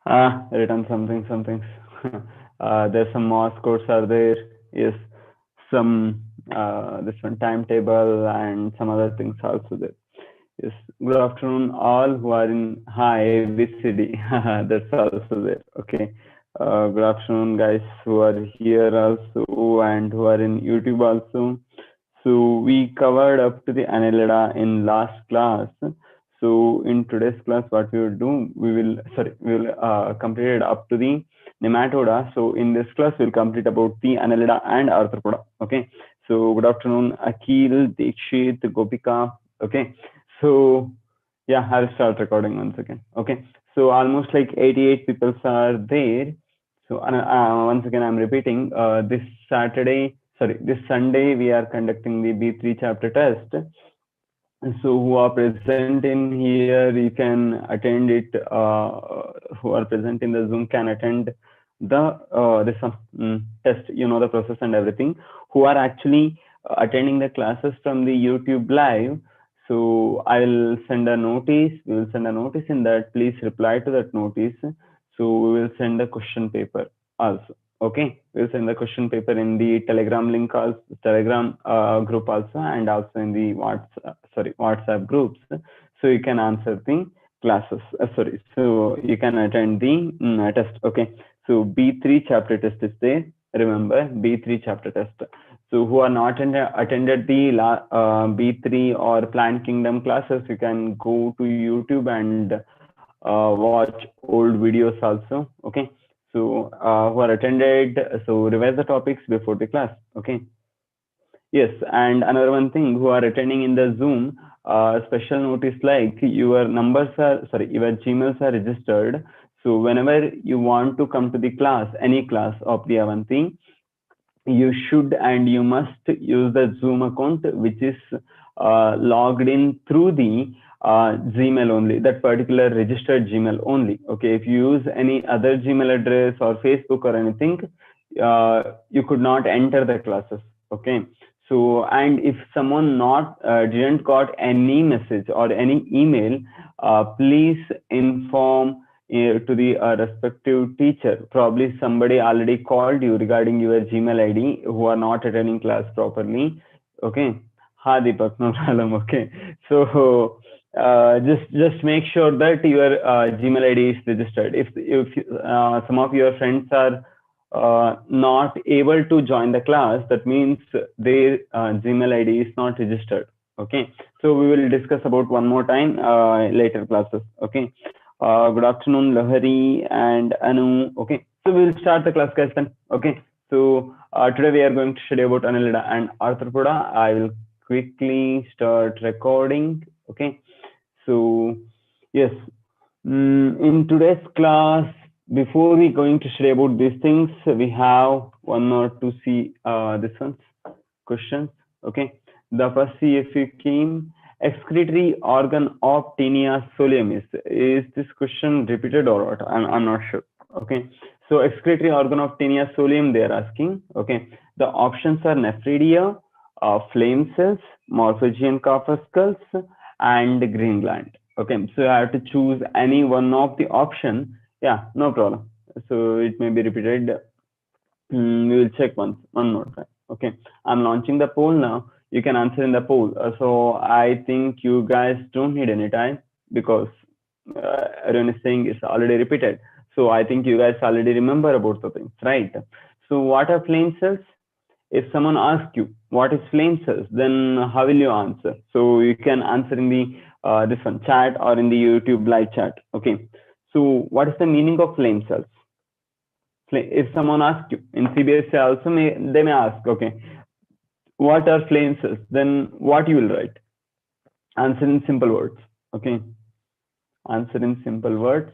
Written something. There's some Morse codes are there. Yes, some this one timetable and some other things also there. Yes, good afternoon all who are in ABCD. That's also there. Okay. Good afternoon, guys who are here also and who are in YouTube also. So we covered up to the annelida in last class. So in today's class, what we will do, we will complete it up to the nematoda. So in this class, we'll complete about the annelida and arthropoda. Okay. So good afternoon, Akhil, Dikshit, Gopika. Okay. So yeah, I'll start recording once again. Okay. So almost like 88 people are there. So once again, I'm repeating. This Sunday, we are conducting the B3 chapter test. So who are present in here, you can attend it. Who are present in the Zoom can attend the test. You know the process and everything. Who are actually attending the classes from the YouTube live. So I will send a notice. We will send a notice in that. Please reply to that notice. So we will send a question paper also. Okay, we'll send the question paper in the Telegram link, also Telegram group also, and also in the WhatsApp groups. So you can answer the classes. So you can attend the test. Okay, so B3 chapter test is there. Remember B3 chapter test. So who are not attended the B3 or Plant Kingdom classes, you can go to YouTube and watch old videos also. Okay. So who are attended, so revise the topics before the class. Okay. Yes, and another one thing, who are attending in the Zoom, special notice like your Gmails are registered. So whenever you want to come to the class, any class of the Avanti, you should and you must use the Zoom account which is logged in through the Gmail only, that particular registered Gmail only. Okay, if you use any other Gmail address or Facebook or anything, you could not enter the classes. Okay, so and if someone not didn't got any message or any email, please inform to the respective teacher. Probably somebody already called you regarding your Gmail ID who are not attending class properly. Okay. Ha Deepak, no problem. Okay. So just make sure that your Gmail ID is registered. If some of your friends are not able to join the class, that means their Gmail ID is not registered. Okay. So we will discuss about one more time later classes. Okay. Good afternoon, Lahari and Anu. Okay, so we'll start the class, guys. Then, okay. So today we are going to study about annelida and arthropoda. I will quickly start recording. Okay. So yes, in today's class, before we going to study about these things, we have one or two this one's questions. Okay. The first CFU came, excretory organ of Taenia solium is this question repeated or what? I'm not sure. Okay. So excretory organ of Taenia solium they are asking. Okay. The options are Nephridia, flame cells, morphogean corpuscles, and green gland. Okay. So I have to choose any one of the option. Yeah, no problem. So it may be repeated. We will check one more time. Okay. I'm launching the poll now. You can answer in the poll. So I think you guys don't need any time because everyone is saying it's already repeated. So I think you guys already remember about the things, right? So what are flame cells? If someone asks you what is flame cells, then how will you answer? So you can answer in the this one chat or in the YouTube live chat. Okay. So what is the meaning of flame cells? If someone asks you in CBSE also, they may ask, okay, what are flame cells? Then what you will write? Answer in simple words. Okay. Answer in simple words.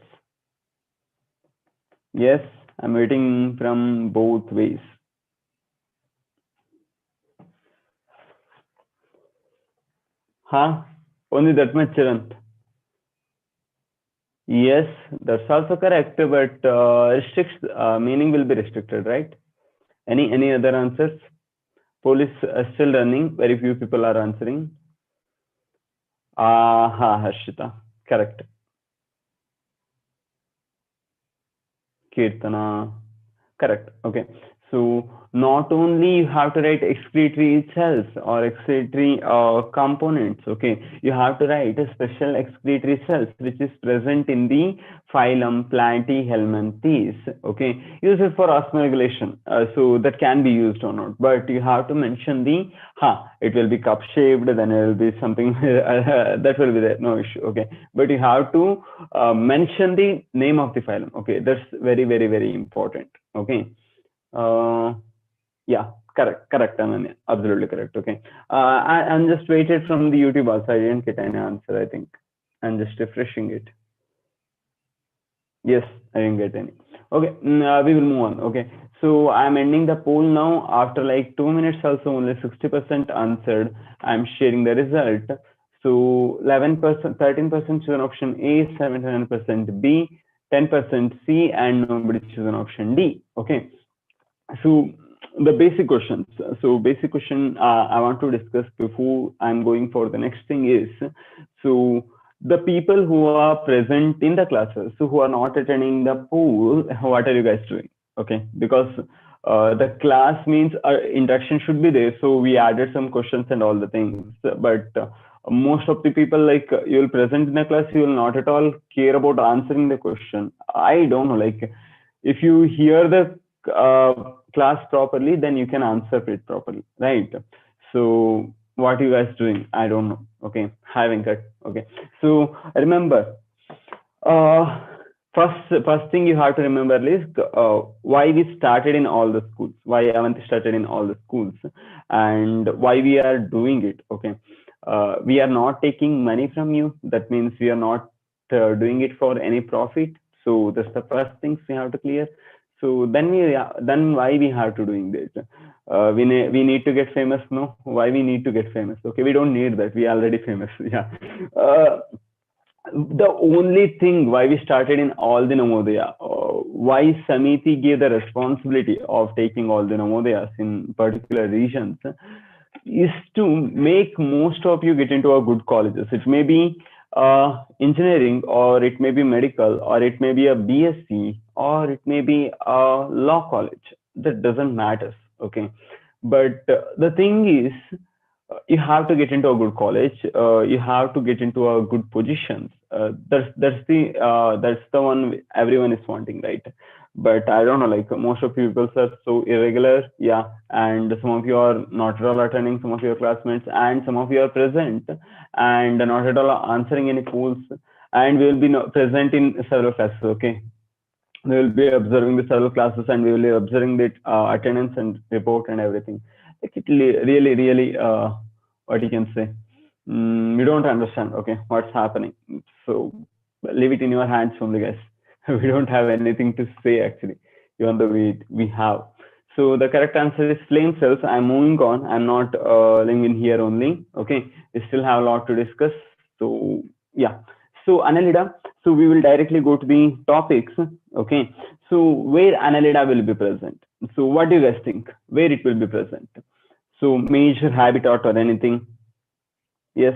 Yes, I'm waiting from both ways. Huh? Only that much, Chirant. Yes, that's also correct, but meaning will be restricted, right? Any other answers? Poll is still running. Very few people are answering. Harshita, correct. Kirtana. Correct. Okay. So not only you have to write excretory cells or excretory components. Okay. You have to write a special excretory cells which is present in the phylum Platyhelminthes. Okay. Use it for osmoregulation. So that can be used or not. But you have to mention the it will be cup shaped. Then it will be something that will be there. No issue. Okay. But you have to mention the name of the phylum. Okay. That's very very very important. Okay. Uh, yeah, correct, Ananya. Absolutely correct. Okay. I'm just waited from the YouTube also. I didn't get any answer, I think. I'm just refreshing it. Yes, I didn't get any. Okay, we will move on. Okay. So I'm ending the poll now. After like 2 minutes also, only 60% answered. I'm sharing the result. So 11%, 13% choose an option A, 7% B, 10% C, and nobody choose an option D. Okay. So the basic questions. So basic question I want to discuss before I'm going for the next thing is, so the people who are present in the classes, so who are not attending the pool, what are you guys doing? Okay, because the class means induction should be there. So we added some questions and all the things, but most of the people, like you will present in the class, you will not at all care about answering the question. I don't know, like if you hear the class properly, then you can answer it properly, right? So what you guys doing? I don't know. Okay, having cut. Okay, so remember, uh, first thing you have to remember is why we started in all the schools, why Avanti started in all the schools, and why we are doing it. Okay, we are not taking money from you. That means we are not doing it for any profit. So that's the first things we have to clear. So then why we have to doing this? We need to get famous. No, why we need to get famous? Okay, we don't need that. We are already famous. Yeah. The only thing why we started in all the Navodaya, why Samiti gave the responsibility of taking all the Navodayas in particular regions, is to make most of you get into a good colleges. It may be engineering, or it may be medical, or it may be a BSc, or it may be a law college. That doesn't matter. Okay, but the thing is, you have to get into a good college. You have to get into a good positions. That's the one everyone is wanting, right? But I don't know, like most of people are so irregular, yeah, and some of you are not at all attending, some of your classmates, and some of you are present and not at all answering any polls, and we will be present in several classes. Okay, we will be observing the several classes, and we will be observing the attendance and report and everything. Like it really what you can say, we don't understand, okay, what's happening. So leave it in your hands only, guys. We don't have anything to say actually, even though we have. So the correct answer is flame cells. I'm moving on. I'm not living in here only. Okay, we still have a lot to discuss. So yeah. So Annelida, so we will directly go to the topics. Okay. So where Annelida will be present? So what do you guys think? Where it will be present? So major habitat or anything? Yes.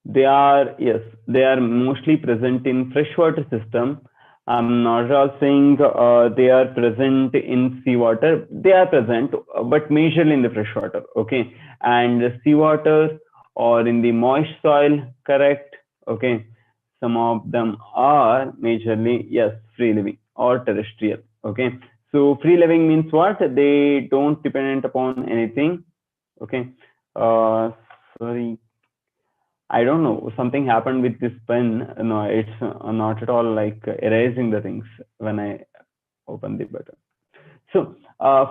They are mostly present in freshwater system. I'm not at all saying they are present in seawater. They are present, but majorly in the freshwater. Okay, and seawater or in the moist soil, correct? Okay, some of them are majorly, yes, free living or terrestrial. Okay, so free living means what? They don't dependent upon anything. Okay, sorry, I don't know. Something happened with this pen. No, it's not at all like erasing the things when I open the button. So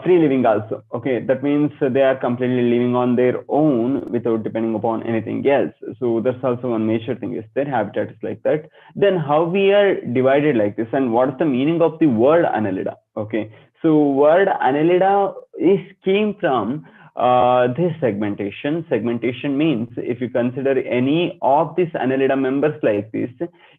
free living also. Okay, that means they are completely living on their own without depending upon anything else. So that's also one major thing, is their habitat is like that. Then how we are divided like this, and what is the meaning of the word Annelida? Okay, so word Annelida is came from this segmentation. Segmentation means if you consider any of these Annelida members like this,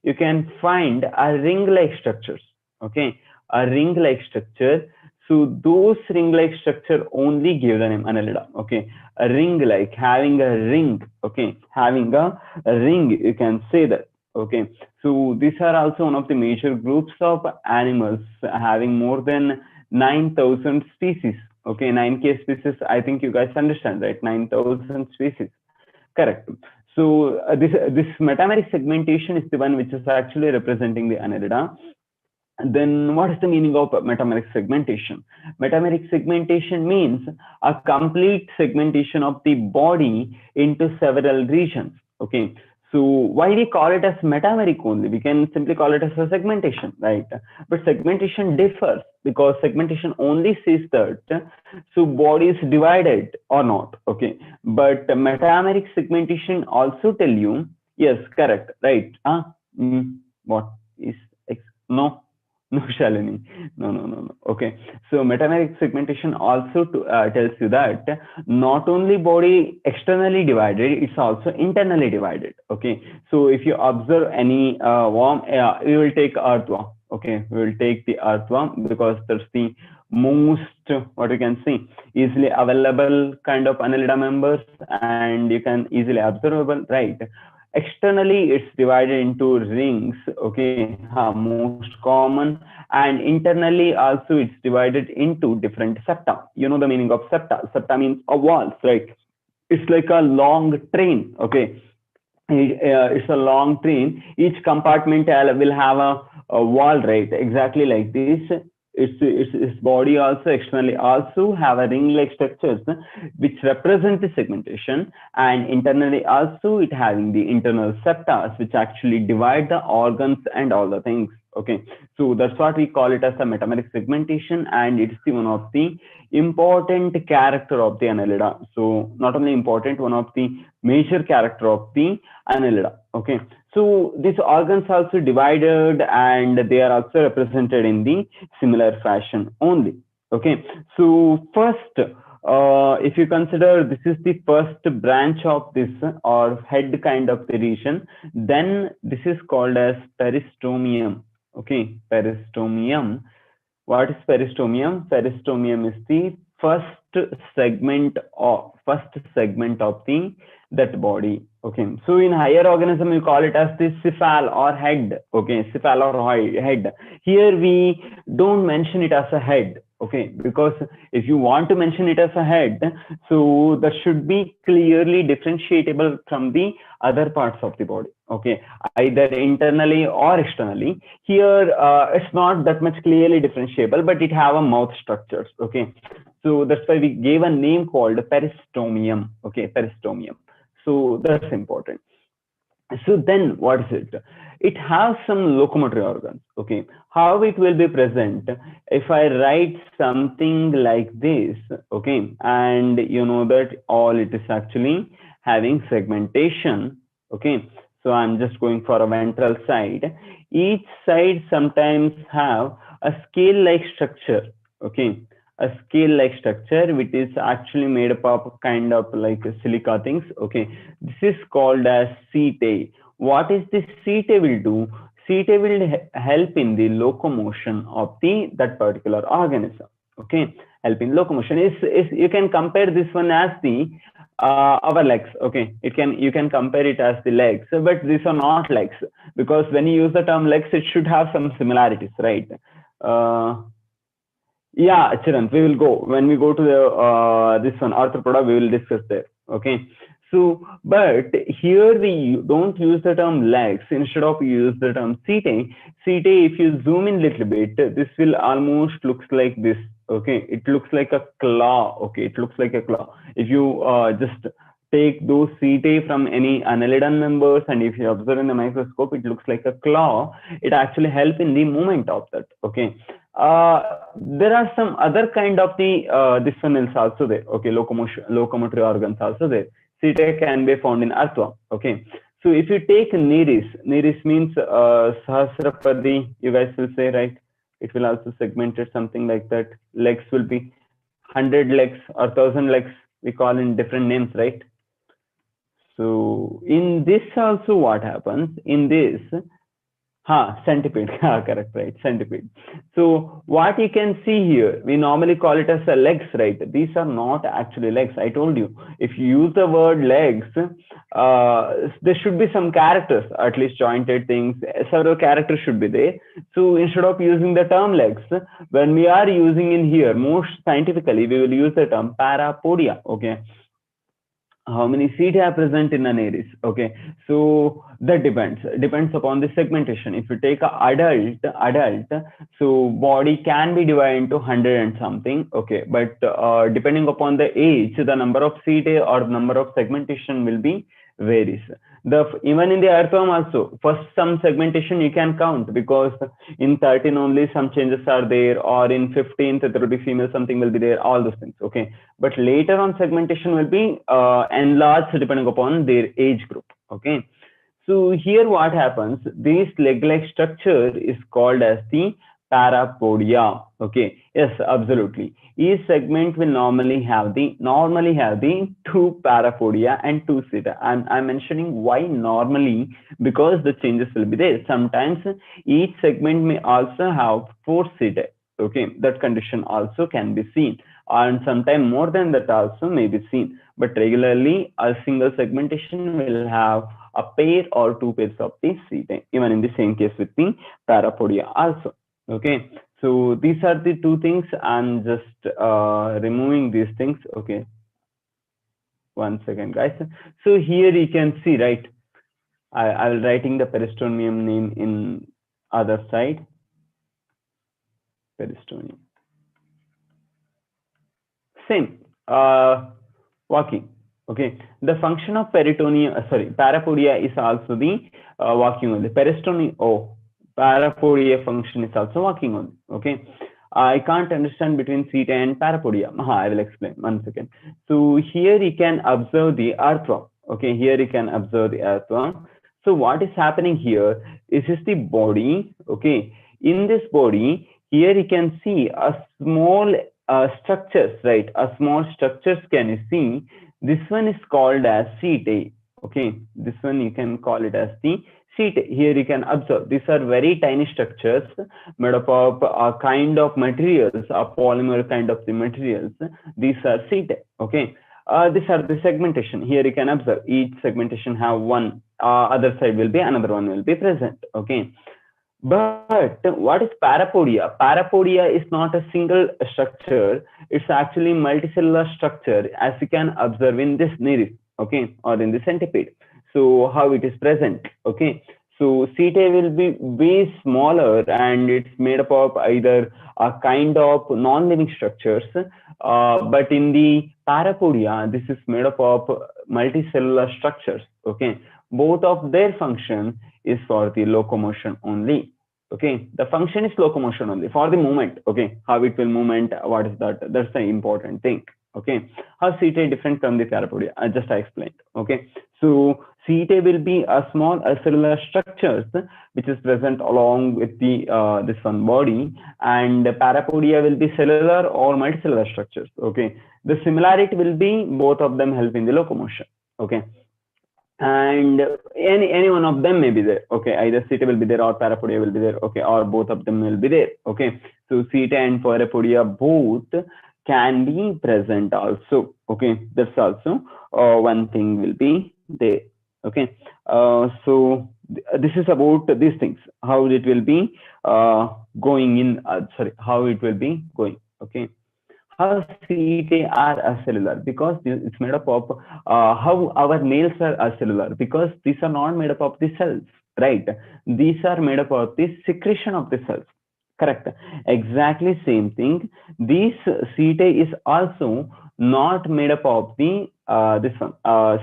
you can find a ring-like structures. Okay, a ring-like structure. So those ring-like structure only give the name Annelida. Okay, a ring-like, having a ring. Okay, having a ring, you can say that. Okay, so these are also one of the major groups of animals having more than 9,000 species. Okay, 9K species. I think you guys understand, right? 9,000 species. Correct. So this metameric segmentation is the one which is actually representing the Annelida. Then what is the meaning of metameric segmentation? Metameric segmentation means a complete segmentation of the body into several regions. Okay. So why we call it as metameric only? We can simply call it as a segmentation, right? But segmentation differs because segmentation only says that so body is divided or not. Okay. But metameric segmentation also tell you, yes, correct, right? What is no? No, Shalini. No, no, no, no. Okay. So metameric segmentation also tells you that not only body externally divided, it's also internally divided. Okay. So if you observe any worm, we will take earthworm. Okay. We will take the earthworm because that's the most, what you can see, easily available kind of Annelida members and you can easily observable, right? Externally it's divided into rings, okay, most common, and internally also it's divided into different septa. You know the meaning of septa. Septa means a walls, right? It's like a long train, okay. It's a long train. Each compartment will have a wall, right? Exactly like this. Its body also externally also have a ring-like structures which represent the segmentation, and internally also it having the internal septa which actually divide the organs and all the things. Okay, so that's what we call it as a metameric segmentation, and it's the one of the important character of the Annelida. So not only important, one of the major character of the Annelida. Okay, so these organs also divided and they are also represented in the similar fashion only. Okay, so first, if you consider this is the first branch of this or head kind of the region, then this is called as peristomium. Okay, peristomium. What is peristomium? Peristomium is the first segment of the that body. Okay, so in higher organism we call it as the cephal or head. Okay, cephal or head. Here we don't mention it as a head. Okay, because if you want to mention it as a head, so that should be clearly differentiable from the other parts of the body. Okay, either internally or externally. Here it's not that much clearly differentiable, but it have a mouth structures. Okay, so that's why we gave a name called peristomium. Okay, peristomium. So that's important. So then what is it? It has some locomotory organs. Okay, how it will be present? If I write something like this, okay, and you know that all it is actually having segmentation. Okay, so I'm just going for a ventral side. Each side sometimes have a scale-like structure. Okay, a scale-like structure which is actually made up of kind of like silica things. Okay, this is called as setae. What is this setae will do? Setae will help in the locomotion of the that particular organism. Okay, help in locomotion. Is you can compare this one as the our legs. Okay, you can compare it as the legs, but these are not legs because when you use the term legs, it should have some similarities, right? Uh, yeah, Chiran, we will go when we go to the this one arthropoda. We will discuss there. Okay. So, but here we don't use the term legs. Instead of use the term setae. Setae, if you zoom in a little bit, this will almost looks like this. Okay, it looks like a claw. Okay, it looks like a claw. If you just take those setae from any annelidan members and if you observe in the microscope, it looks like a claw. It actually helps in the movement of that. Okay. There are some other kind of the this one is also there. Okay, locomotory organs also there. Setae can be found in earthworm. Okay, so if you take nereis means sahasrapadi. You guys will say, right? It will also segmented something like that. Legs will be 100 legs or 1,000 legs. We call in different names, right? So in this also what happens in this Centipede. Correct, right? Centipede. So what you can see here, we normally call it as a legs, right? These are not actually legs. I told you, if you use the word legs, there should be some characters, at least jointed things. Several characters should be there. So instead of using the term legs, when we are using in here, most scientifically, we will use the term parapodia. Okay, how many seed are present in an iris? Okay, so that depends upon the segmentation. If you take a adult, so body can be divided into 100 and something. Okay, but depending upon the age, the number of seed or number of segmentation will be varies. The even in the earthworm also, first some segmentation you can count, because in 13 only some changes are there, or in 15th there will be female something will be there, all those things. Okay, but later on segmentation will be enlarged depending upon their age group. Okay, so here what happens, this leg-like structure is called as the parapodia. Okay, yes, absolutely. Each segment will normally have the two parapodia and two seta. I'm mentioning why normally, because the changes will be there. Sometimes each segment may also have four seta. Okay, that condition also can be seen, and sometimes more than that also may be seen. But regularly, a single segmentation will have a pair or two pairs of the setae, even in the same case with the parapodia also. Okay, so these are the two things. I'm just removing these things. Okay, one second, guys. So here you can see, right? I will writing the peristonium name in other side. Peristonium. Same. Walking. Okay, the function of peritoneum, parapodia is also the walking only. Peristonium, parapodia function is also walking only. Okay, I can't understand between seta and parapodia. I will explain. One second. So here you can observe the earthworm. Okay, here you can observe the earthworm. So what is happening here is the body. Okay, in this body, here you can see a small structures, right? A small structures can you see. This one is called as setae. Okay, this one you can call it as the setae. Here you can observe these are very tiny structures made up of a kind of materials, a polymer kind of the materials. These are setae. Okay, these are the segmentation. Here you can observe each segmentation have one, other side will be another one will be present. Okay, but what is parapodia? Parapodia is not a single structure. It's actually multicellular structure, as you can observe in this nereid, okay, or in the centipede. So how it is present? Okay, so setae will be way smaller, and it's made up of either a kind of non-living structures. But in the parapodia, this is made up of multicellular structures. Okay, both of their function is for the locomotion only. Okay, the function is locomotion only for the movement. Okay, how it will movement, what is that? That's the important thing. Okay, how setae different from the parapodia? I explained. Okay, so setae will be a small cellular structures which is present along with the this one body, and parapodia will be cellular or multicellular structures. Okay, the similarity will be both of them help in the locomotion. Okay, and any one of them may be there. Okay, either setae will be there or parapodia will be there. Okay, or both of them will be there. Okay, so setae and parapodia both can be present also. Okay, that's also one thing will be there. Okay, so this is about these things, how it will be going in. How it will be going. Okay, how setae are acellular, because it's made up of how our nails are acellular, because these are not made up of the cells, right? These are made up of the secretion of the cells. Correct, exactly same thing. This setae is also not made up of the this one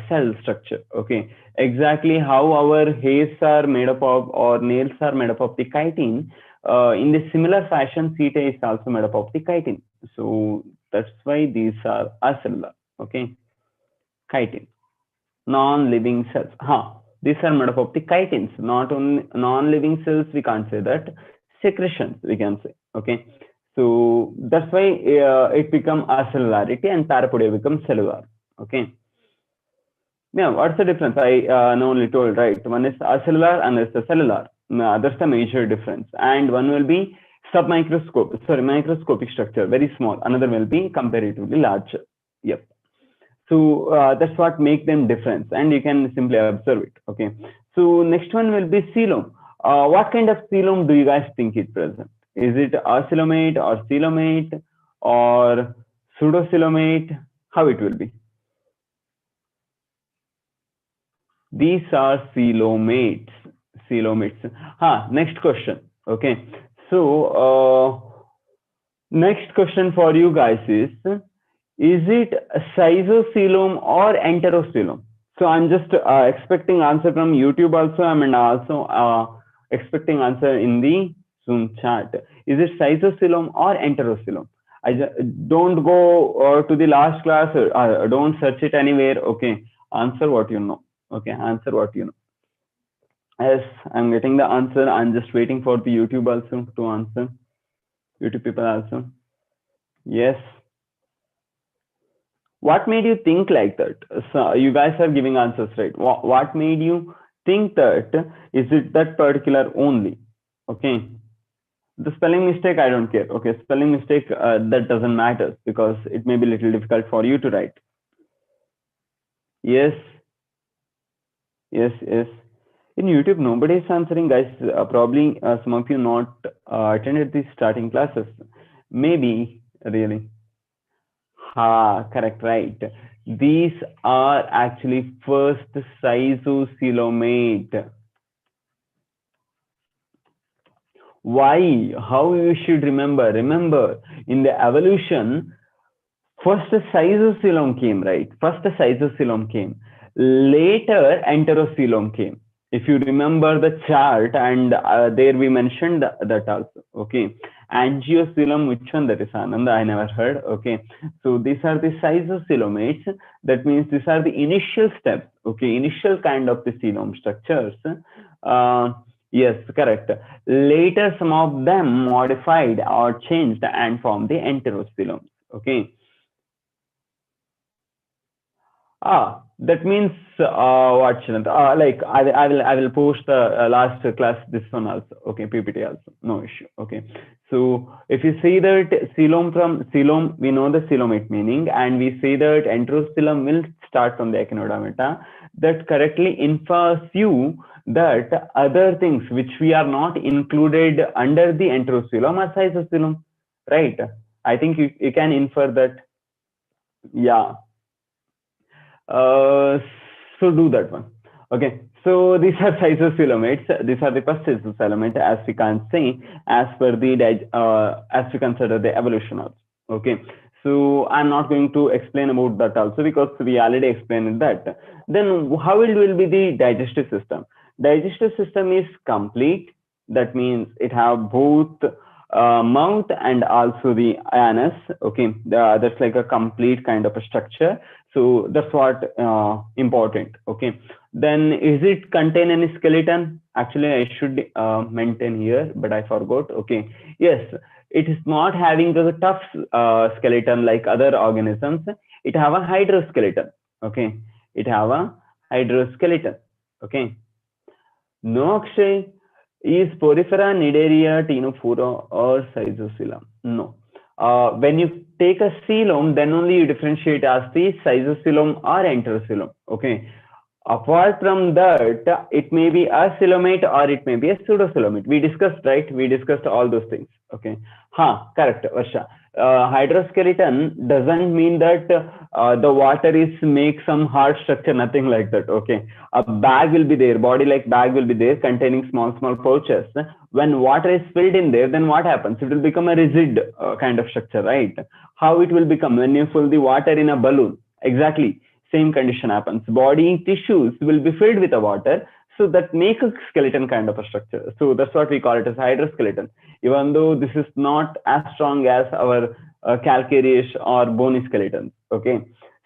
cell structure. Okay, exactly how our hairs are made up of or nails are made up of the chitin. In the similar fashion, setae is also made up of the chitin. So that's why these are acellular. Okay, chitin, non-living cells. These are made up of the chitins, not only non-living cells. We can't say that, secretions we can say. Okay, so that's why it become acellularity and parapodia become cellular. Okay. Yeah, what's the difference? I only told, right? One is acellular and it's the cellular. That's the major difference. And one will be microscopic structure, very small. Another will be comparatively larger. Yep. So that's what make them difference, and you can simply observe it. Okay. So next one will be coelom. What kind of coelom do you guys think is present? Is it acoelomate or coelomate or pseudocoelomate? How it will be? These are coelomates. Coelomates. Next question. Okay. So next question for you guys is it schizocoelom or enterocoelom? So I'm just expecting answer from YouTube also. I'm also expecting answer in the Zoom chat. Is it schizocoelom or enterocoelom? Don't go to the last class. Don't search it anywhere. Okay. Answer what you know. Okay. Answer what you know. Yes, I'm getting the answer. I'm just waiting for the YouTube also to answer. YouTube people also. Yes. What made you think like that? So you guys are giving answers, right? What made you think that? Is it that particular only? Okay. The spelling mistake, I don't care. Okay, spelling mistake, that doesn't matter because it may be a little difficult for you to write. Yes. Yes. In YouTube, nobody is answering, guys. Probably some of you not attended the starting classes. Maybe, really. Correct, right. These are actually first schizocoelomate. Why? How you should remember? Remember, in the evolution, first schizocoelom came, right? First schizocoelom came. Later, enterocoelom came. If you remember the chart, and there we mentioned that also. Okay. Angiocoelom, which one that is Ananda? I never heard. Okay. So these are the schizocoelomates. That means these are the initial steps. Okay. Initial kind of the coelom structures. Yes, correct. Later, some of them modified or changed and formed the enterocoelom. Okay. That means what, like I will post the last class this one also. Okay, PPT also, no issue. Okay, so if you see that coelom from coelom, we know the coelomate meaning, and we say that enterocoelom will start from the echinodermata. That correctly infers you that other things which we are not included under the enterocoelom are schizocoelom, right? I think you can infer that. Yeah. So do that one. Okay. So these are schizocoelomates. These are the first schizocoelomate, as we can say, as per the as we consider the evolution also. Okay. So I'm not going to explain about that also because we already explained that. Then how it will be the digestive system? Digestive system is complete. That means it have both mouth and also the anus. Okay, that's like a complete kind of a structure. So that's what important. Okay, then is it contain any skeleton? Actually, I should maintain here, but I forgot. Okay, yes, it is not having a tough skeleton like other organisms. It have a hydroskeleton. Okay, it have a hydroskeleton. Okay. No, Akshay. Is Porifera, Nidaria, Ctenophora, or Schizocoelom? No. When you take a coelom, then only you differentiate as the schizocoelom or enterocoelom. Okay. Apart from that, it may be a coelomate or it may be a pseudocoelomate. We discussed, right? We discussed all those things. Okay. Correct, Varsha. Hydroskeleton doesn't mean that the water is make some hard structure, nothing like that. Okay, a bag will be there, body like bag will be there containing small pouches. When water is filled in there, then what happens? It will become a rigid kind of structure, right? How it will become when you fill the water in a balloon? Exactly same condition happens. Body tissues will be filled with the water, so that makes a skeleton kind of a structure. So that's what we call it as hydroskeleton, even though this is not as strong as our calcareous or bony skeletons. Okay.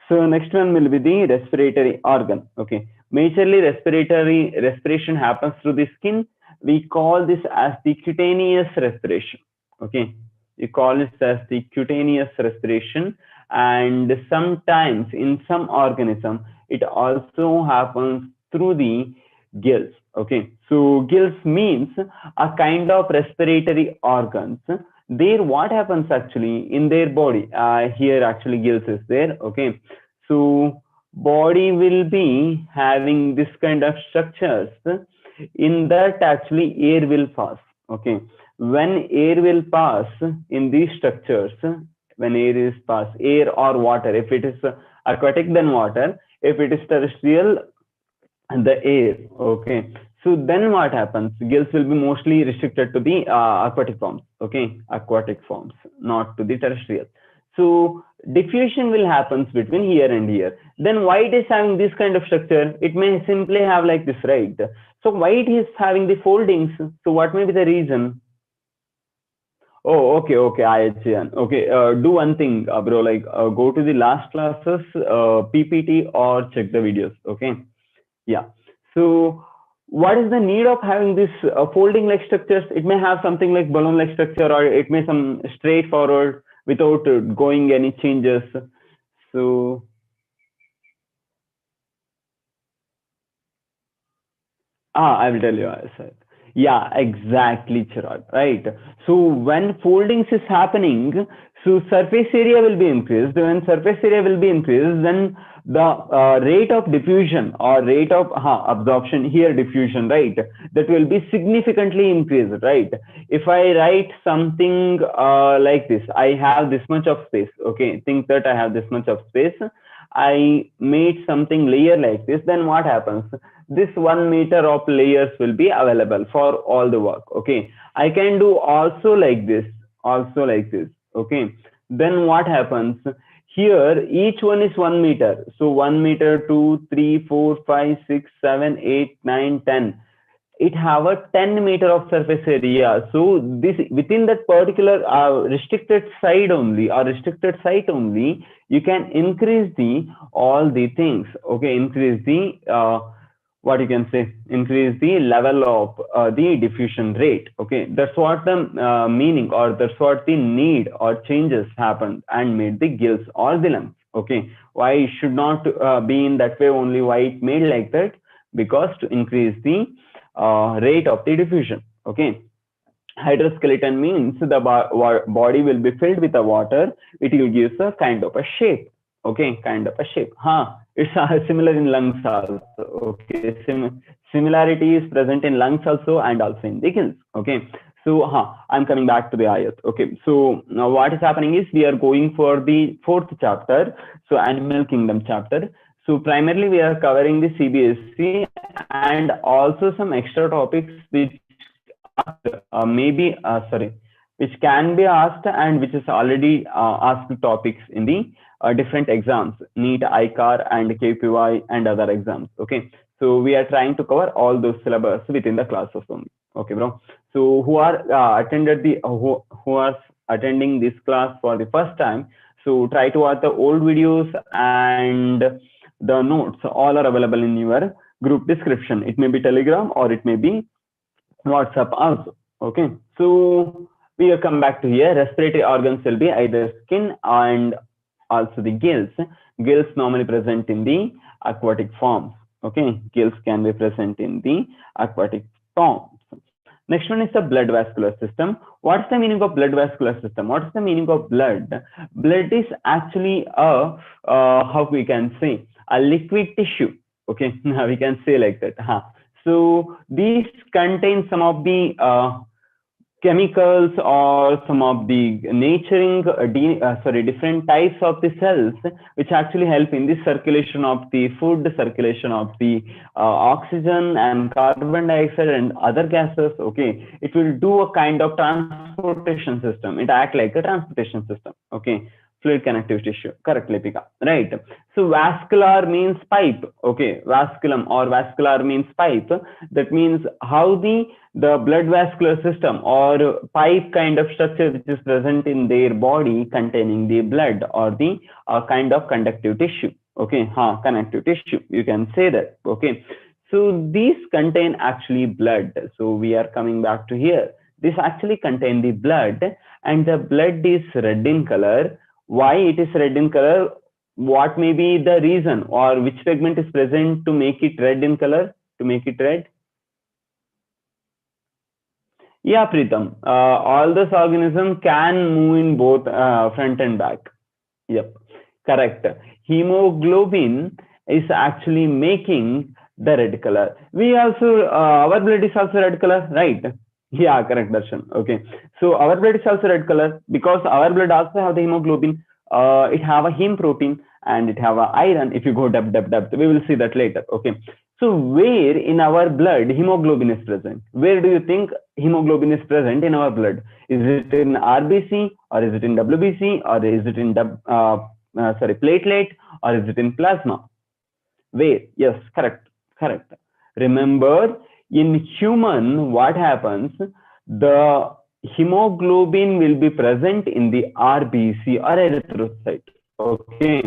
So next one will be the respiratory organ. Okay. Majorly respiration happens through the skin. We call this as the cutaneous respiration. Okay. We call this as the cutaneous respiration. And sometimes in some organism, it also happens through the gills. Okay, so gills means a kind of respiratory organs. There, what happens actually in their body? Here, actually, gills is there. Okay, so body will be having this kind of structures. In that, actually, air will pass. Okay, when air will pass in these structures, when air is pass, air or water. If it is aquatic, then water. If it is terrestrial, the air. Okay, so then what happens? Gills will be mostly restricted to the aquatic forms. Okay, aquatic forms, not to the terrestrial. So diffusion will happens between here and here. Then why it is having this kind of structure? It may simply have like this, right? So why it is having the foldings? So what may be the reason? Oh, okay, okay, IHN. Okay, do one thing, bro. Like, go to the last classes, PPT, or check the videos. Okay, yeah. So what is the need of having this folding like structures? It may have something like balloon like structure, or it may some straightforward without going any changes. So I will tell you. I said, yeah, exactly, Chirag. Right. So when foldings is happening, so surface area will be increased. When surface area will be increased, then the rate of diffusion or rate of absorption here diffusion, right? That will be significantly increased, right? If I write something like this, I have this much of space. Okay, think that I have this much of space. I made something layer like this. Then what happens? This 1 meter of layers will be available for all the work. Okay, I can do also like this, also like this. Okay, then what happens? Here each one is 1 meter, so 1 meter, 2, 3, 4, 5, 6, 7, 8, 9, 10. It have a 10 meter of surface area. So this within that particular restricted side only or restricted site only, you can increase the all the things. Okay, increase the what you can say, increase the level of the diffusion rate. Okay, that's what the meaning, or that's what the need or changes happened and made the gills or the lungs. Okay, why it should not be in that way only? Why it made like that? Because to increase the rate of the diffusion. Okay, hydroskeleton means the body will be filled with the water. It will give a kind of a shape. Okay, kind of a shape. It's similar in lungs also. Okay, similarity is present in lungs also and also in the gills. Okay, so I'm coming back to the ayat. Okay, so now what is happening is we are going for the fourth chapter, so animal kingdom chapter. So primarily we are covering the CBSE and also some extra topics which maybe sorry, which can be asked and which is already asked topics in the different exams, NEET, ICAR, and KPY, and other exams. Okay, so we are trying to cover all those syllabus within the classes only. Okay, bro. So who are who are attending this class for the first time, so try to watch the old videos, and the notes all are available in your group description. It may be Telegram or it may be WhatsApp also. Okay, so we will come back to here. Respiratory organs will be either skin and also the gills. Gills normally present in the aquatic forms. Okay, gills can be present in the aquatic forms. Next one is the blood vascular system. What's the meaning of blood vascular system? What's the meaning of blood? Blood is actually a how we can say, a liquid tissue. Okay, now we can say like that. So these contain some of the chemicals or some of the naturing different types of the cells which actually help in the circulation of the food, circulation of the oxygen and carbon dioxide and other gases. Okay, it will do a kind of transportation system. It act like a transportation system. Okay, fluid connective tissue, correct, Lipika, right? So vascular means pipe. Okay, vasculum or vascular means pipe. That means how the blood vascular system or pipe kind of structure which is present in their body containing the blood or the kind of conductive tissue. Okay, connective tissue, you can say that. Okay, so these contain actually blood. So we are coming back to here. This actually contain the blood, and the blood is red in color. Why it is red in color? What may be the reason, or which pigment is present to make it red in color, to make it red? Yeah, Pritam. All those organisms can move in both front and back. Yep, correct. Hemoglobin is actually making the red color. We also, our blood is also red color, right? Yeah, correct, Darshan. Okay. So our blood is also red color because our blood also have the hemoglobin. It have a heme protein and it have a iron. If you go depth, we will see that later. Okay. So where in our blood hemoglobin is present? Where do you think hemoglobin is present in our blood? Is it in RBC or is it in WBC or is it in platelet or is it in plasma? Where? Yes, correct, correct. Remember, in human, what happens? The hemoglobin will be present in the RBC or erythrocyte. Okay,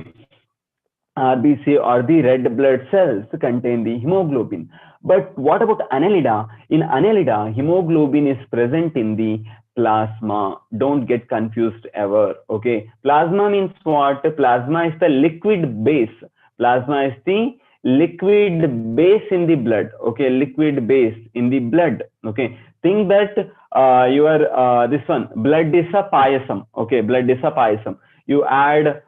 RBC or the red blood cells contain the hemoglobin. But what about annelida? In annelida, hemoglobin is present in the plasma. Don't get confused ever. Okay. Plasma means what? Plasma is the liquid base. Plasma is the liquid base in the blood. Okay. Liquid base in the blood. Okay. Think that your this one blood is a payasam. Okay. Blood is a payasam. You add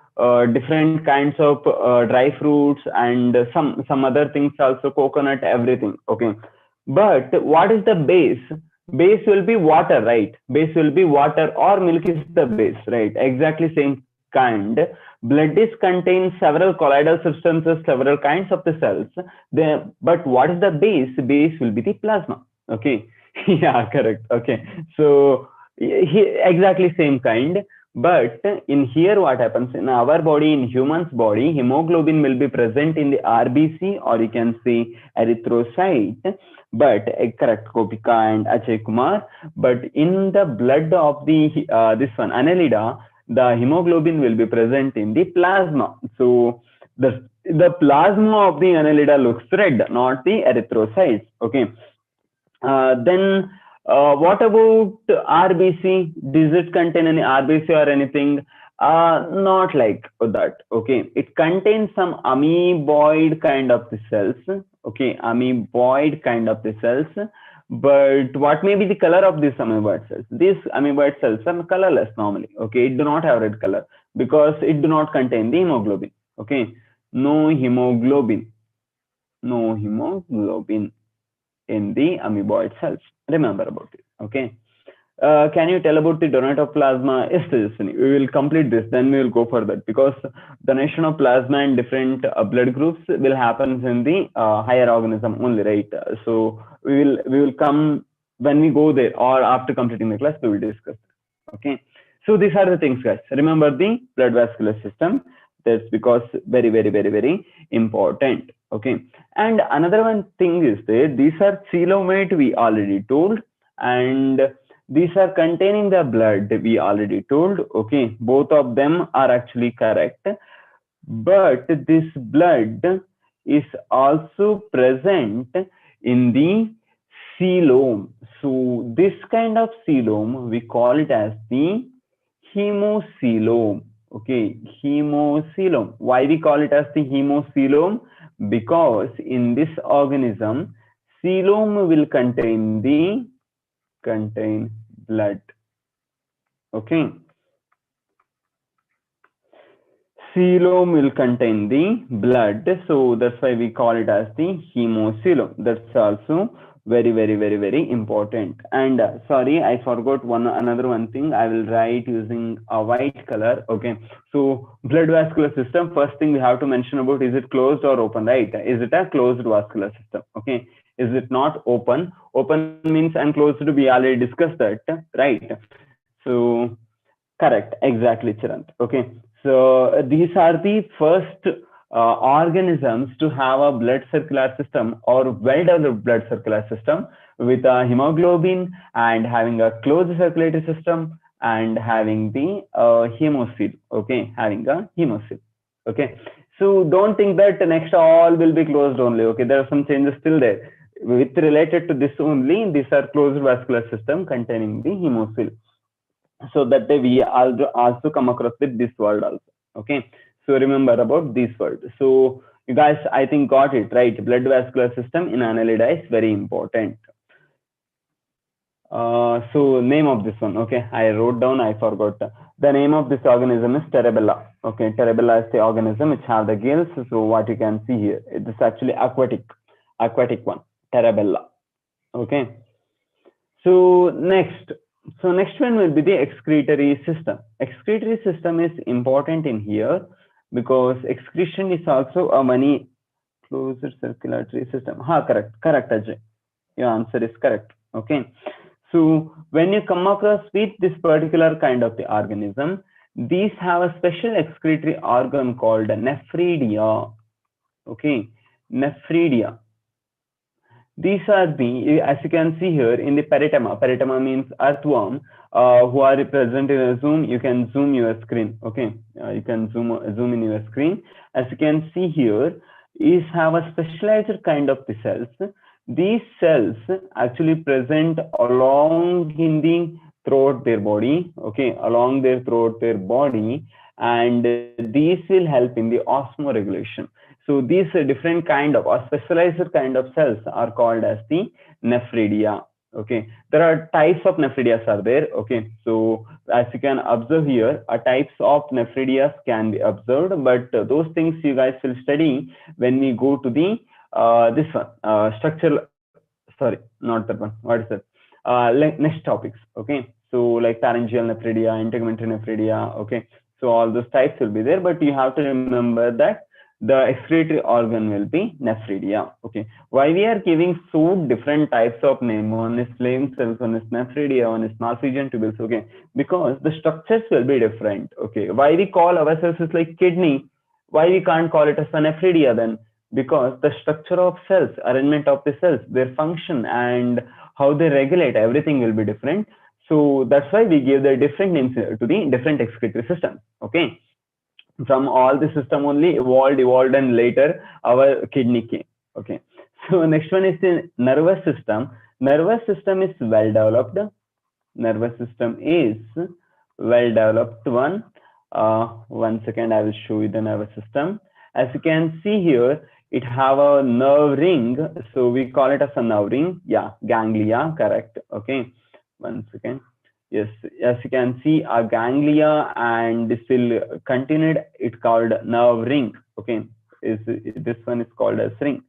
different kinds of dry fruits and some other things also, coconut, everything. Okay, but what is the base? Base will be water, right? Base will be water or milk is the base, right? Exactly same kind. Blood is contains several colloidal substances, several kinds of the cells. But what is the base? Base will be the plasma. Okay. Yeah, correct. Okay, so exactly same kind. But in here, what happens in our body, in humans' body, hemoglobin will be present in the RBC or you can see erythrocyte. But correct, Kopika and Ajay Kumar. But in the blood of the this one Annelida, the hemoglobin will be present in the plasma. So the plasma of the Annelida looks red, not the erythrocytes. Okay. Then what about RBC? Does it contain any RBC or anything? Not like that. Okay, it contains some amoeboid kind of the cells. Okay, amoeboid kind of the cells. But what may be the color of these amoeboid cells? These amoeboid cells are colorless normally. Okay, it do not have red color because it do not contain the hemoglobin. Okay, no hemoglobin, no hemoglobin in the amoeboid cells. Remember about it. Okay. Can you tell about the donation of plasma? Yes, Tejaswini. We will complete this, then we will go further because donation of plasma in different blood groups will happen in the higher organism only, right? So we will come when we go there or after completing the class we will discuss. Okay. So these are the things, guys. Remember the blood vascular system. That's because very important. Okay. And another one thing is that these are coelomate, we already told, and these are containing the blood, we already told. Okay, both of them are actually correct, but this blood is also present in the coelom. So this kind of coelom we call it as the hemocoelom. Okay, hemocoelom. Why we call it as the hemocoelom? Because in this organism, coelom will contain blood. Okay, coelom will contain the blood, so that's why we call it as the hemocoelom. That's also very important. And sorry, I forgot another one thing. I will write using a white color. Okay, so blood vascular system, first thing we have to mention about, is it closed or open, right? Is it a closed vascular system? Okay, is it not open? Open means enclosed, we already discussed that, right? So correct, exactly, Chirant. Okay, so these are the first organisms to have a blood circular system or well-developed blood circular system with a hemoglobin and having a closed circulatory system and having the hemocoel. Okay, having a hemocoel. Okay, so don't think that next all will be closed only. Okay, there are some changes still there. With related to this only, these are closed vascular system containing the hemocoel. So that we also come across with this word also. Okay, so remember about this word. So you guys, I think, got it right. Blood vascular system in annelida is very important. So name of this one, okay, I wrote down, I forgot. The name of this organism is Terebella. Okay, Terebella is the organism which have the gills. So what you can see here, it is actually aquatic one, Terebella. Okay. So next one will be the excretory system. Excretory system is important in here because excretion is also a many closed circulatory system. Correct, Ajay. Your answer is correct. Okay. So when you come across with this particular kind of the organism, these have a special excretory organ called nephridia. Okay, nephridia. These are the, as you can see here in the peritema. Peritema means earthworm. Who are present in a zoom. You can zoom your screen. Okay, you can zoom in your screen. As you can see here, is have a specialized kind of the cells. These cells actually present along in the throughout their body. Okay, along their throughout their body, and these will help in the osmoregulation. So these different kind of or specialized kind of cells are called as the nephridia. Okay, there are types of nephridia are there. Okay, so as you can observe here, types of nephridia can be observed, but those things you guys will study when we go to the this one structural. Sorry, not that one. What is that? Next topics. Okay, so like pharyngeal nephridia, integumentary nephridia. Okay, so all those types will be there, but you have to remember that the excretory organ will be nephridia. Okay, why we are giving so different types of name? One is phloem cells, one is nephridia, one is Malpighian tubules. Okay, because the structures will be different. Okay, why we call ourselves is like kidney? Why we can't call it as a nephridia then? Because the structure of cells, arrangement of the cells, their function, and how they regulate, everything will be different. So that's why we give the different names to the different excretory systems. Okay, from all the system only evolved, and later our kidney came. Okay, so next one is the nervous system. Nervous system is well developed. Nervous system is well developed one. 1 second, I will show you the nervous system. As you can see here, it have a nerve ring, so we call it as a nerve ring. Yeah, ganglia, correct. Okay, 1 second. Yes, as you can see, a ganglia, and this will continued. It's called nerve ring. Okay, is this one is called as ring.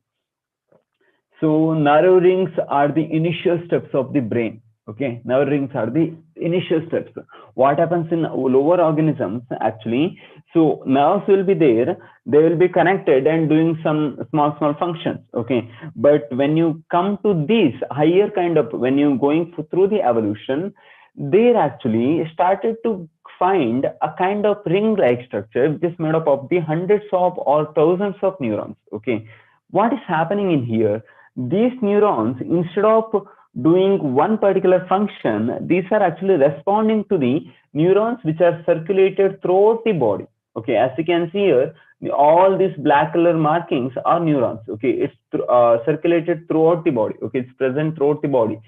So nerve rings are the initial steps of the brain. Okay, nerve rings are the initial steps. What happens in lower organisms actually? So nerves will be there, they will be connected and doing some small functions. Okay, but when you come to this higher kind of, when you going through the evolution, they actually started to find a kind of ring-like structure which is made up of the hundreds of or thousands of neurons. Okay, what is happening in here? These neurons, instead of doing one particular function, these are actually responding to the neurons which are circulated throughout the body. Okay, as you can see here, all these black color markings are neurons. Okay, it's circulated throughout the body. Okay, it's present throughout the body.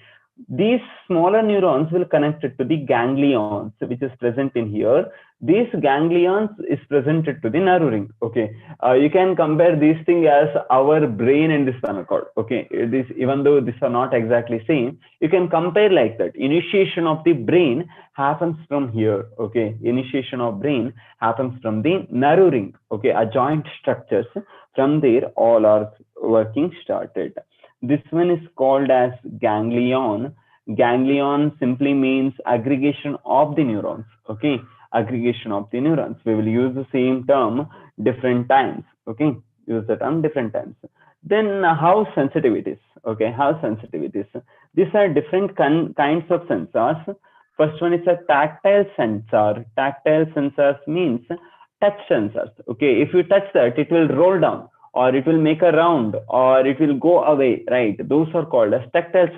These smaller neurons will connect it to the ganglions, which is present in here. These ganglions is presented to the nerve ring. Okay, you can compare these things as our brain and the spinal cord. Okay, this, even though these are not exactly same, you can compare like that. Initiation of the brain happens from here. Okay, initiation of brain happens from the nerve ring. Okay, a joint structures. From there, all are working started. This one is called as ganglion. Ganglion simply means aggregation of the neurons. Okay, aggregation of the neurons. We will use the same term different times. Okay, use the term different times. Then how sensitive it is. Okay, how sensitive it is. These are different kinds of sensors. First one is a tactile sensor. Tactile sensors means touch sensors. Okay, if you touch that, it will roll down, or it will make a round, or it will go away, right? Those are called as tactile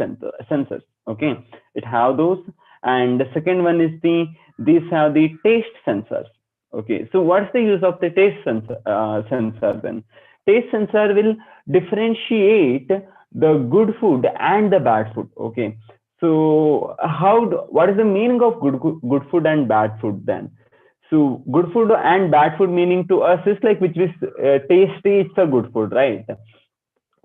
sensors. Okay, it have those. And the second one is these have the taste sensors. Okay, so what's the use of the taste sensor then? Taste sensor will differentiate the good food and the bad food. Okay, so what is the meaning of good food and bad food then? So good food and bad food meaning to us is like which is tasty, it's a good food, right?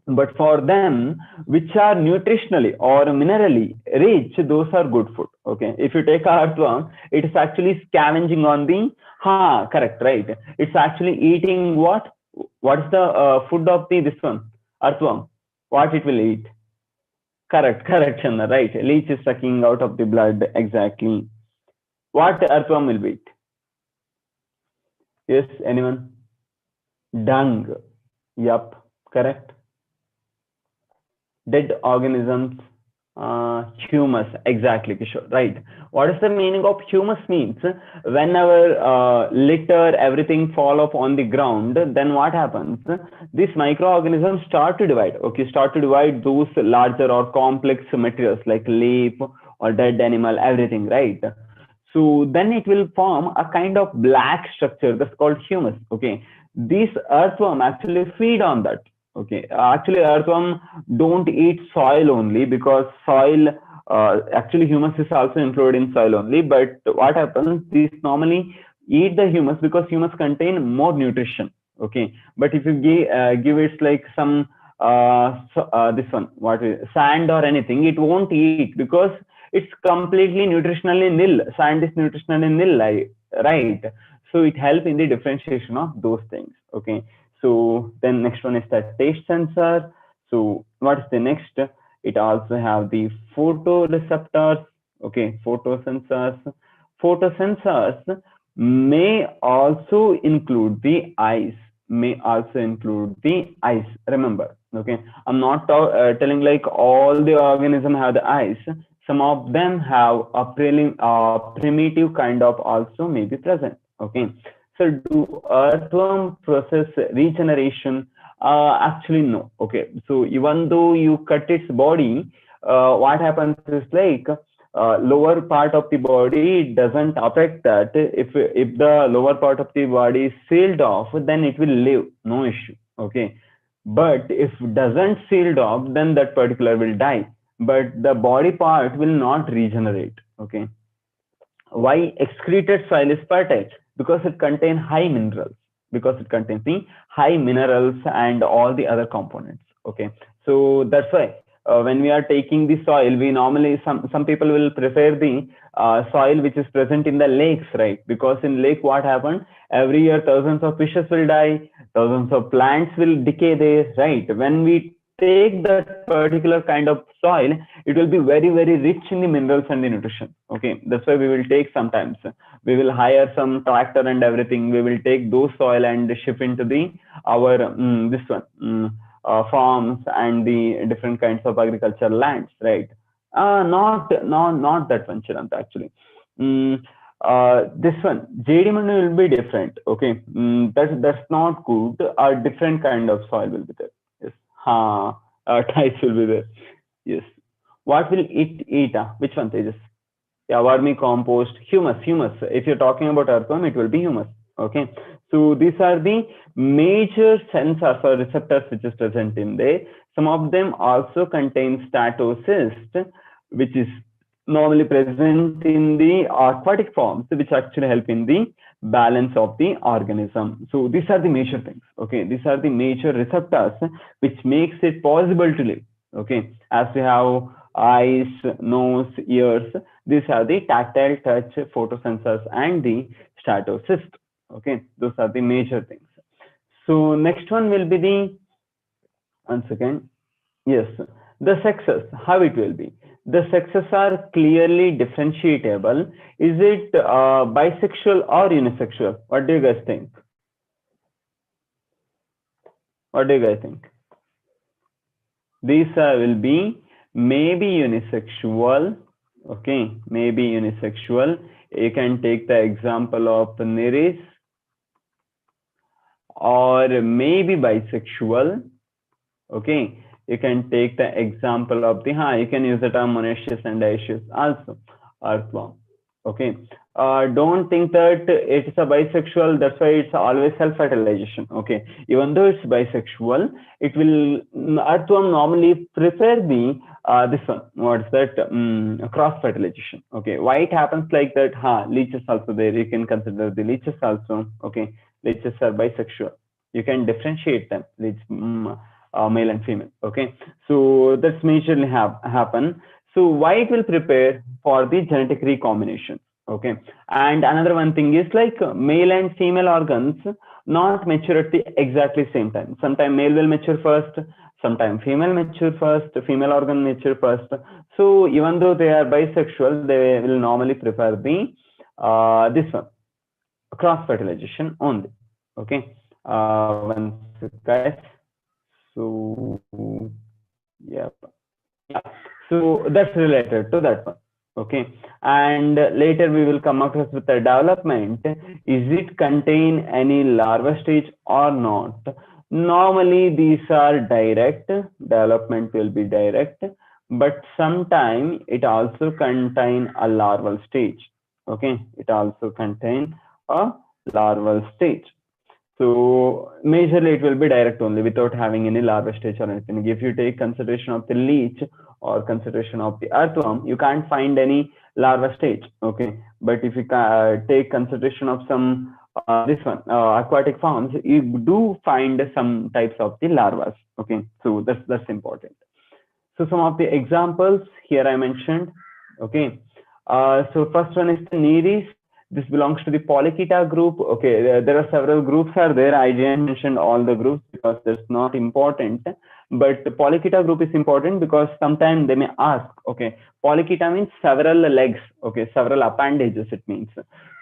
But for them which are nutritionally or minerally rich, those are good food. Okay, if you take a earthworm, it is actually scavenging on the correct, right? It's actually eating what's the food of the this one earthworm, what it will eat. Correct, Chandra, right? Leech is sucking out of the blood. Exactly. What earthworm will eat? Yes, anyone? Dung. Yup, correct. Dead organisms, humus. Exactly, Kishore. Right. What is the meaning of humus? Means whenever litter, everything fall off on the ground, then what happens? These microorganisms start to divide. Okay, start to divide those larger or complex materials like leaf or dead animal, everything. Right. So then it will form a kind of black structure that's called humus. Okay, these earthworm actually feed on that. Okay, actually earthworm don't eat soil only, because soil, actually humus is also included in soil only. But what happens, these normally eat the humus because humus contain more nutrition. Okay, but if you give it like some this one what is, sand or anything, it won't eat because it's completely nutritionally nil. Sand is nutritionally nil, right? So it helps in the differentiation of those things. Okay, so then next one is the taste sensor. So what is the next? It also have the photoreceptors. Okay, photosensors. Photosensors may also include the eyes. May also include the eyes. Remember, okay, I'm not telling like all the organism have the eyes. Some of them have a primitive kind of also may be present. Okay, so do earthworm process regeneration? Actually, no. Okay, so even though you cut its body, what happens is like lower part of the body doesn't affect that. If the lower part of the body is sealed off, then it will live, no issue. Okay, but if doesn't sealed off, then that particular will die. But the body part will not regenerate. Okay, why excreted soil is fertile? Because it contains high minerals, because it contains the high minerals and all the other components. Okay, so that's why when we are taking the soil, we normally, some people will prefer the soil which is present in the lakes, right? Because in lake what happened, every year thousands of fishes will die, thousands of plants will decay there, right? When we take that particular kind of soil, it will be very rich in the minerals and the nutrition. Okay, that's why we will take, sometimes we will hire some tractor and everything, we will take those soil and ship into the our this one farms and the different kinds of agricultural lands, right? Not that one, Chirant, actually. mm, this one JD Manu will be different. Okay, that's not good. A different kind of soil will be there. Yes. Tiles will be there. Yes. What will it eat? Which one, Tejas? Yeah, vermicompost, humus. If you're talking about earthworm, it will be humus. Okay. So these are the major sensors or receptors which is present in there. Some of them also contain statocyst, which is normally present in the aquatic forms, which actually help in the balance of the organism. So these are the major things. Okay, these are the major receptors which makes it possible to live. Okay, as we have eyes, nose, ears, these are the tactile touch photosensors and the statocyst. Okay, those are the major things. So next one will be the, one second. Yes, the sexes, how it will be. The sexes are clearly differentiable. Is it bisexual or unisexual? What do you guys think? What do you guys think? These will be maybe unisexual. Okay, maybe unisexual. You can take the example of Neris, or maybe bisexual. Okay, you can take the example of the, you can use the term monoecious and dioecious also, earthworm. Okay, don't think that it's a bisexual, that's why it's always self-fertilization. Okay, even though it's bisexual, it will, earthworm normally prefer the this one, what's that, cross fertilization. Okay, why it happens like that? Leeches also there, you can consider the leeches also. Okay, leeches are bisexual, you can differentiate them. male and female. Okay, so that's majorly happen. So why it will prepare for the genetic recombination. Okay, and another one thing is like male and female organs not mature at the exactly same time. Sometime male will mature first, sometime female mature first, female organ mature first. So even though they are bisexual, they will normally prefer the this one, cross fertilization only. Okay, one sec, guys. So yeah, yeah. So that's related to that one. Okay, and later we will come across with the development. Is it contain any larva stage or not? Normally these are direct. Development will be direct, but sometime it also contain a larval stage. Okay, it also contain a larval stage. So majorly it will be direct only without having any larva stage or anything. If you take consideration of the leech or consideration of the earthworm, you can't find any larva stage. Okay, but if you take consideration of some this one aquatic forms, you do find some types of the larvas. Okay, so that's important. So some of the examples here I mentioned. Okay, so first one is the Nereis. This belongs to the Polychaeta group. Okay, there are several groups are there. I didn't mention all the groups because that's not important. But the Polychaeta group is important because sometimes they may ask. Okay, Polychaeta means several legs. Okay, several appendages. It means.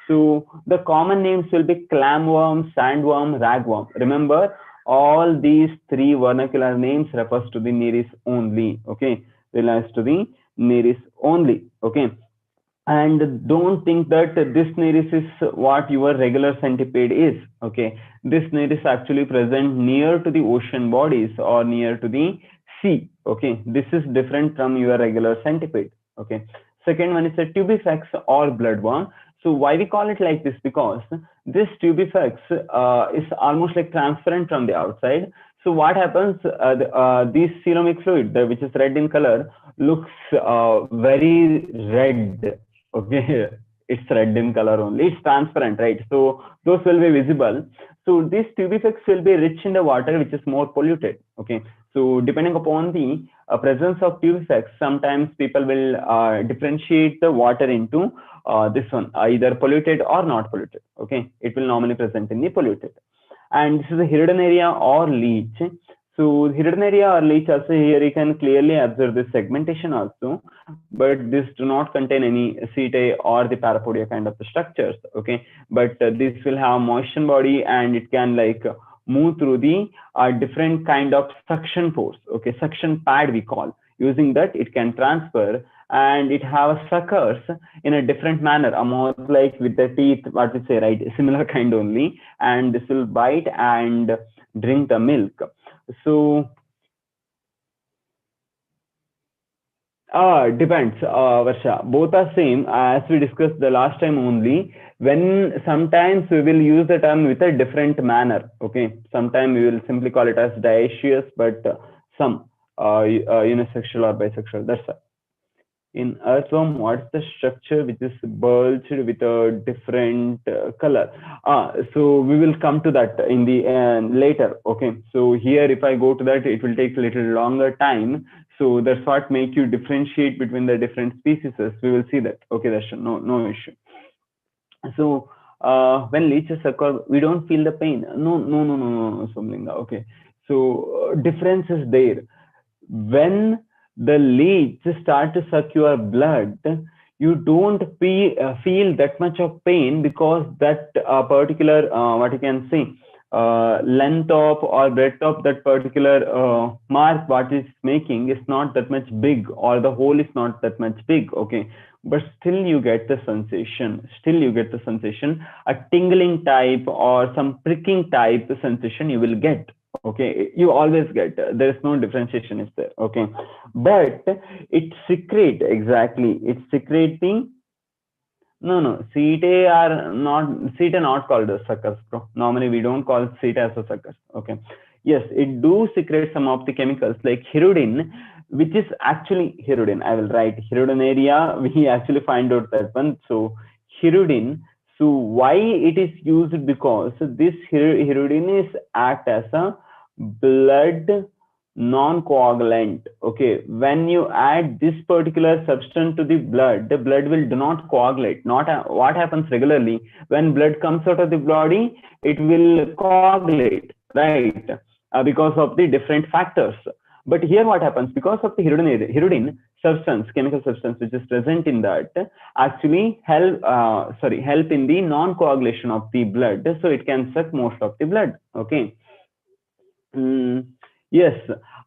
So the common names will be clamworm, sandworm, ragworm. Remember, all these three vernacular names refers to the Nereis only. Okay, relates to the Nereis only. Okay, and don't think that this Nereis is what your regular centipede is. Okay, this Nereis actually present near to the ocean bodies or near to the sea. Okay, this is different from your regular centipede. Okay, second one is a tubifex or bloodworm. So why we call it like this? Because this tubifex is almost like transparent from the outside. So what happens? This coelomic fluid, which is red in color, looks very red. Okay, it's red in color only. It's transparent, right? So those will be visible. So this tubifex will be rich in the water, which is more polluted. Okay, so depending upon the presence of tubifex, sometimes people will differentiate the water into this one, either polluted or not polluted. Okay, it will normally present in the polluted. And this is a Hydroneria or leech. So Hydroneria or leech also, here you can clearly observe this segmentation also, but this do not contain any setae or the parapodia kind of the structures. Okay, but this will have motion body and it can like move through the different kind of suction force. Okay, suction pad we call. Using that, it can transfer, and it have suckers in a different manner, almost like with the teeth, what we say, right? Similar kind only, and this will bite and drink the milk. So depends, Varsha. Both are same as we discussed the last time only. When sometimes we will use the term with a different manner. Okay, sometimes we will simply call it as dioecious, but some unisexual or bisexual. That's why. In earthworm, what's the structure which is bulged with a different color? So we will come to that in the later. Okay, so here if I go to that, it will take a little longer time. So that's what make you differentiate between the different species. We will see that. Okay, that's no issue. So when leeches occur, we don't feel the pain. No, Somlinga. Okay, so difference is there. When the leech start to suck your blood, you don't feel that much of pain, because that particular what you can say length of or breadth of that particular mark what is making is not that much big, or the hole is not that much big. Okay, but still you get the sensation, a tingling type or some pricking type sensation you will get. Okay, you always get, there is no differentiation is there. Okay, but it secrete, exactly, it's secreting. No, setae are not called as suckers, bro. Normally we don't call setae as a suckers. Okay, yes, it do secrete some of the chemicals like hirudin, which is actually hirudin. I will write Hydroneria. We actually find out that one. So hirudin. So why it is used? Because this hirudin is act as a blood non-coagulant. Okay, when you add this particular substance to the blood will do not coagulate. Not what happens regularly when blood comes out of the body, it will coagulate, right? Because of the different factors. But here what happens, because of the hirudin substance, chemical substance which is present in that, actually help in the non-coagulation of the blood, so it can suck most of the blood. Okay. Mm, yes,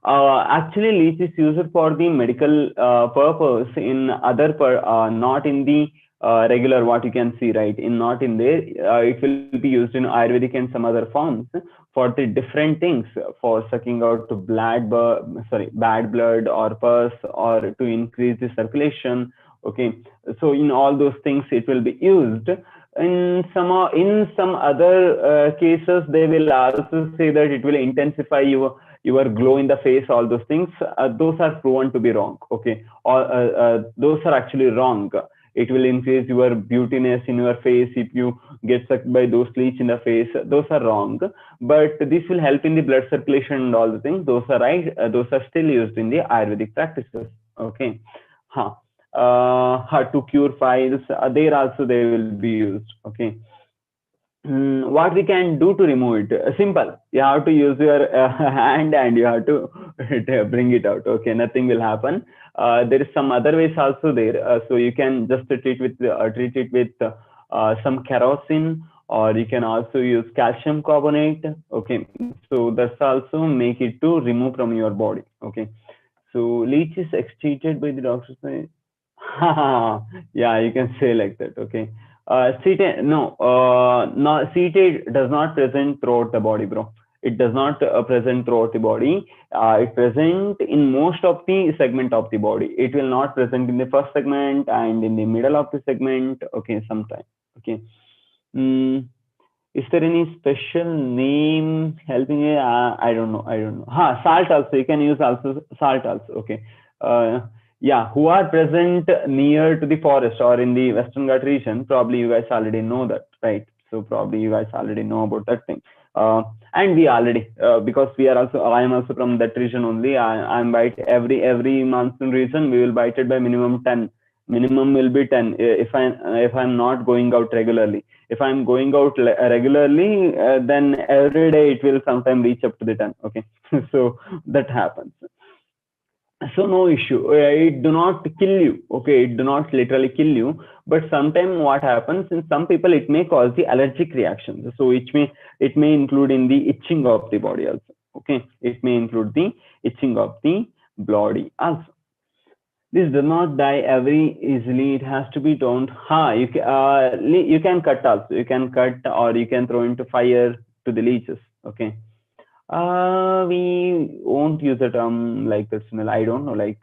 actually, leech is used for the medical purpose in not in the regular what you can see, right? In not in there, it will be used in Ayurvedic and some other forms for the different things, for sucking out to bad blood or pus, or to increase the circulation. Okay, so in all those things it will be used. In some other cases, they will also say that it will intensify your glow in the face. All those things, those are proven to be wrong. Okay, or those are actually wrong. It will increase your beautiness in your face if you get sucked by those leech in the face. Those are wrong. But this will help in the blood circulation and all the things. Those are right. Those are still used in the Ayurvedic practices. Okay. Huh. To cure files, there also they will be used. Okay. What we can do to remove it? Simple. You have to use your hand and you have to bring it out. Okay, nothing will happen. There is some other ways also there. So you can just treat it with some kerosene, or you can also use calcium carbonate. Okay, so that's also make it to remove from your body. Okay, so leech is excreted by the doctors. Yeah, you can say like that. Okay. Cetate, no, cetate does not present throughout the body, bro. It does not present throughout the body. It present in most of the segment of the body. It will not present in the first segment and in the middle of the segment. Okay, sometime. Okay. Mm, is there any special name helping it? I don't know. I don't know. Salt also. You can use also salt also. Okay. Uh, yeah, who are present near to the forest or in the Western Ghat region, probably you guys already know that, right? So probably you guys already know about that thing. And we already, because we are also, I am also from that region only. I'm bite every monsoon region. We will bite it by minimum 10. Minimum will be 10 if I'm not going out regularly. If I'm going out regularly, then every day it will sometime reach up to the 10. Okay, so that happens. So no issue. It do not kill you. Okay, it do not literally kill you, but sometimes what happens, in some people it may cause the allergic reactions, so it may include in the itching of the body also. Okay, it may include the itching of the body also. This does not die very easily. It has to be don't you can cut also. You can cut, or you can throw into fire to the leeches. Okay, we won't use the term like that, Sunil. I don't know. Like,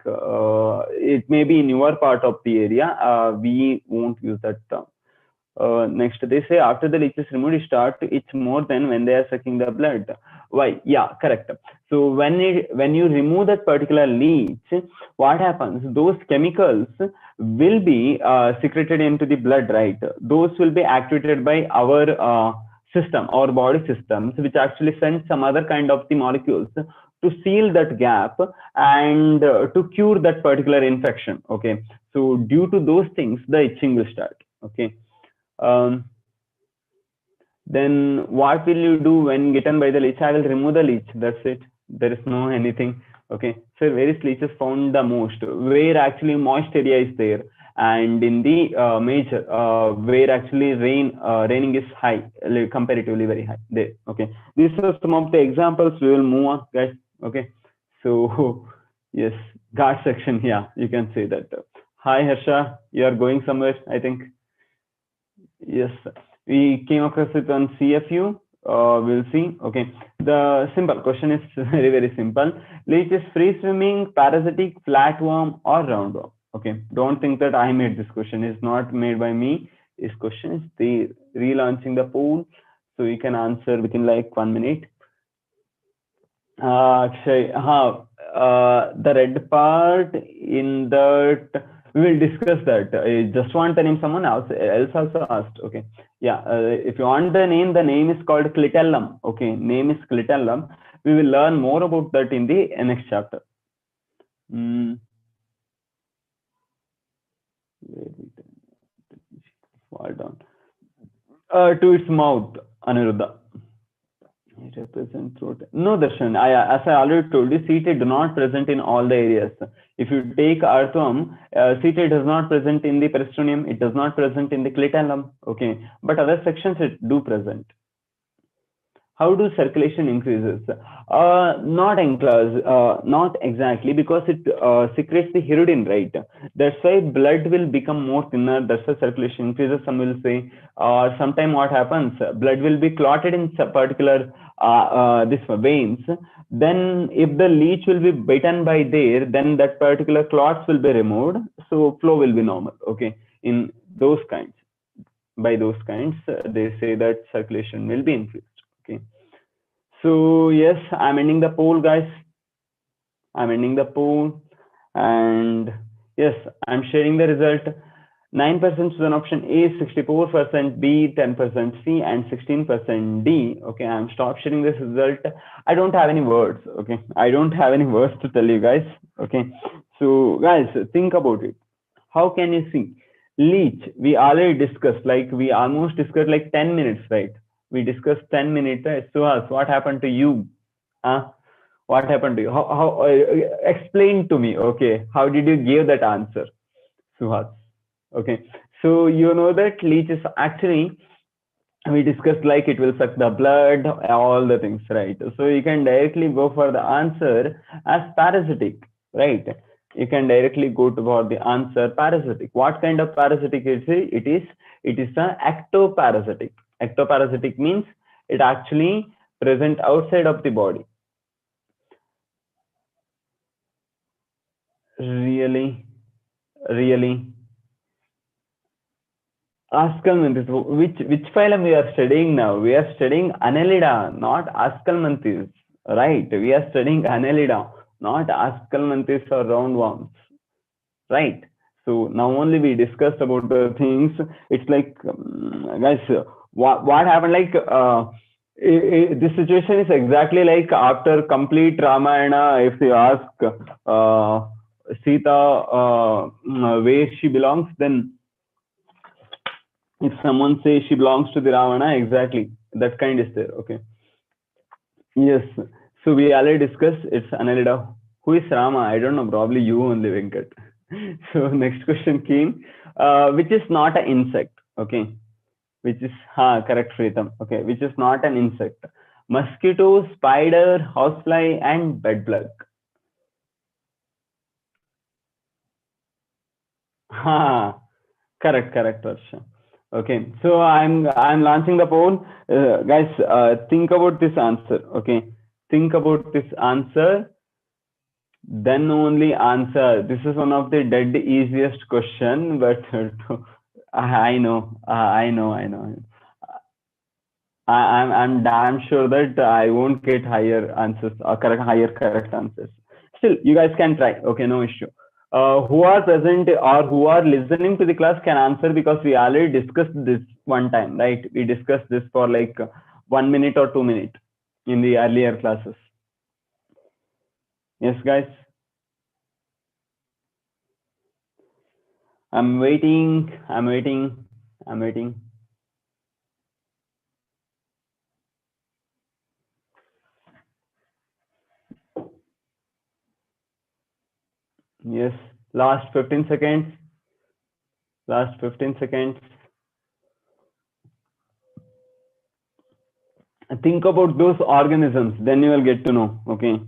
it may be in your part of the area. We won't use that term. Next, they say after the leech is removed, it start to itch more than when they are sucking the blood. Why? Yeah, correct. So when you remove that particular leech, what happens? Those chemicals will be secreted into the blood, right? Those will be activated by our system, our body systems, which actually send some other kind of the molecules to seal that gap and to cure that particular infection. Okay, so due to those things, the itching will start. Okay. Um, then what will you do when bitten by the leech? I will remove the leech. That's it. There is no anything. Okay. So various leeches found the most where actually moist area is there, and in the major where actually raining is high, comparatively very high there. Okay. These are some of the examples. We will move on, guys. Okay. So yes, guard section. Yeah, you can say that. Hi Harsha, you are going somewhere, I think. Yes, we came across it on CFU. We'll see. Okay, the simple question is very simple. Leech is free swimming, parasitic, flatworm, or roundworm. Okay, don't think that I made this question. It's not made by me. This question is the relaunching the poll, so you can answer within like 1 minute. Akshay, the red part in that we will discuss that. I just want to name someone else also asked. Okay, yeah. If you want the name is called clitellum. Okay, name is clitellum. We will learn more about that in the next chapter. Fall down. To its mouth, Aniruddha. It represents throat. No, Darshan. As I already told you, seated do not present in all the areas. If you take artham, seated does not present in the peritoneum. It does not present in the clitellum. Okay, but other sections it do present. How do circulation increases? Not exactly, because it secretes the hirudin, right? That's why blood will become more thinner. That's why circulation increases. Some will say, sometime what happens? Blood will be clotted in particular this veins. Then, if the leech will be bitten by there, then that particular clots will be removed. So flow will be normal. Okay, in those kinds, by those kinds, they say that circulation will be increased. Okay. So yes, I'm ending the poll, guys. I'm ending the poll, and yes, I'm sharing the result. 9% is an option A, 64% B, 10% C, and 16% D. Okay, I'm stop sharing this result. I don't have any words. Okay, I don't have any words to tell you guys. Okay, so guys, think about it. How can you see? Leech, we already discussed, like we almost discussed like 10 minutes, right? We discussed 10 minutes. Suhas, what happened to you? What happened to you? How explain to me, okay? How did you give that answer, Suhas? Okay, so you know that leech is actually, we discussed like it will suck the blood, all the things, right? So you can directly go for the answer as parasitic, right? You can directly go for the answer parasitic. What kind of parasitic is it? It is an ectoparasitic. Ectoparasitic means it actually present outside of the body. Really? Ascalmanthus. Which phylum we are studying now? We are studying Annelida, not Ascalmanthus. Right? We are studying Annelida, not Ascalmanthus or roundworms. Right? So now only we discussed about the things. It's like, guys, what happened? Like this situation is exactly like after complete Ramayana. If you ask Sita where she belongs, then if someone says she belongs to the Ravana, exactly that kind is there. Okay. Yes. So we already discussed. It's Annelida. Who is Rama? I don't know. Probably you only, Venkat. So next question came, which is not an insect. Okay. Which is correct, Freetam. Okay. Which is not an insect. Mosquito, spider, housefly, and bedbug. Correct, Varsha. Okay, so I'm launching the poll, guys. Think about this answer. Okay, think about this answer, then only answer. This is one of the dead easiest question, but I know. I'm damn sure that I won't get higher answers or higher correct answers. Still, you guys can try. Okay, no issue. Who are present or who are listening to the class can answer, because we already discussed this one time, right? We discussed this for like 1 minute or 2 minutes in the earlier classes. Yes, guys. I'm waiting. Yes, last 15 seconds. Think about those organisms, then you will get to know. Okay,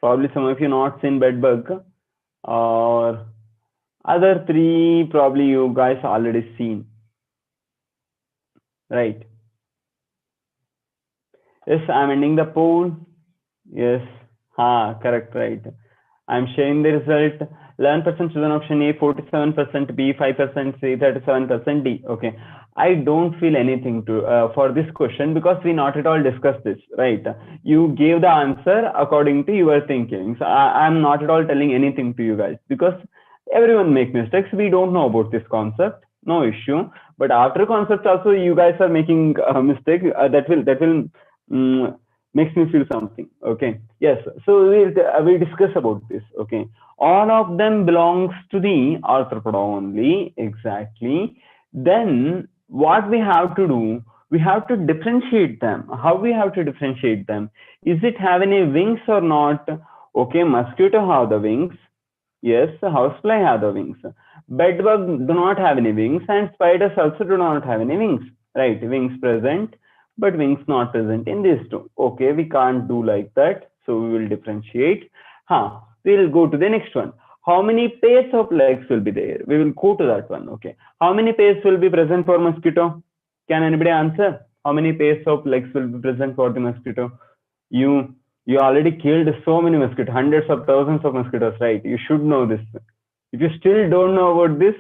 probably some of you not seen bedbug, or other three probably you guys already seen, right? Yes, I'm ending the poll. Yes, correct, right. I'm sharing the result. 11% chosen option A, 47% B, 5% C, 37% D. Okay, I don't feel anything to for this question, because we not at all discussed this, right? You gave the answer according to your thinking. So I'm not at all telling anything to you guys, because everyone make mistakes. We don't know about this concept, no issue. But after concept also, you guys are making a mistake. That will makes me feel something. Okay. Yes. So we discuss about this. Okay. All of them belongs to the arthropoda only. Exactly. Then what we have to do, we have to differentiate them. How we have to differentiate them? Is it have any wings or not? Okay. Mosquito have the wings. Yes, housefly have the wings. Bedbug do not have any wings, and spiders also do not have any wings. Right, wings present, but wings not present in these two. Okay, we can't do like that, so we will differentiate. We'll go to the next one. How many pairs of legs will be there? We will go to that one. Okay, how many pairs will be present for mosquito? Can anybody answer? How many pairs of legs will be present for the mosquito? You you already killed so many mosquitoes, hundreds of thousands of mosquitoes, right? You should know this. If you still don't know about this,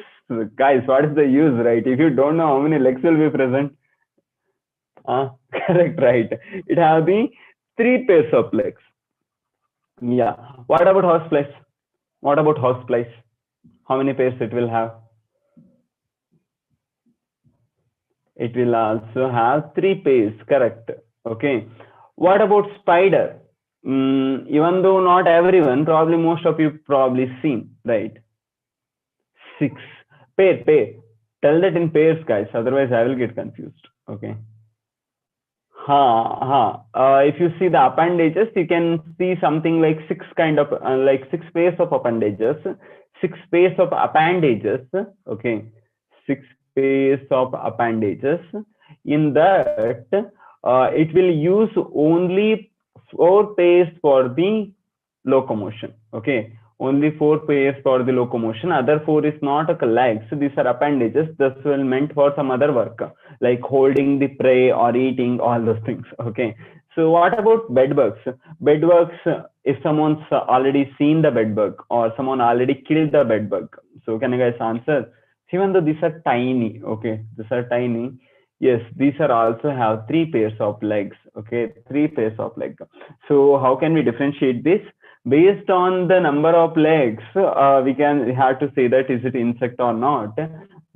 guys, what is the use, right? If you don't know how many legs will be present, correct, right? It have the three pairs of legs. Yeah. What about horseflies? What about horseflies? How many pairs it will have? It will also have three pairs, correct? Okay. What about spider? Even though not everyone, probably most of you probably seen, right? Six. Pair. Tell that in pairs, guys. Otherwise, I will get confused. Okay. If you see the appendages, you can see something like six kind of like six pairs of appendages, six pairs of appendages. Okay, six pairs of appendages. In that, it will use only four pairs for the locomotion. Okay, only four pairs for the locomotion. Other four is not a legs. These are appendages. This will meant for some other work like holding the prey or eating, all those things. Okay. So what about bedbugs? Bedbugs, if someone's already seen the bedbug or someone already killed the bedbug. So can you guys answer? Even though these are tiny, okay, these are tiny. Yes, these are also have three pairs of legs. Okay, three pairs of legs. So how can we differentiate this? Based on the number of legs, we have to say that is it insect or not,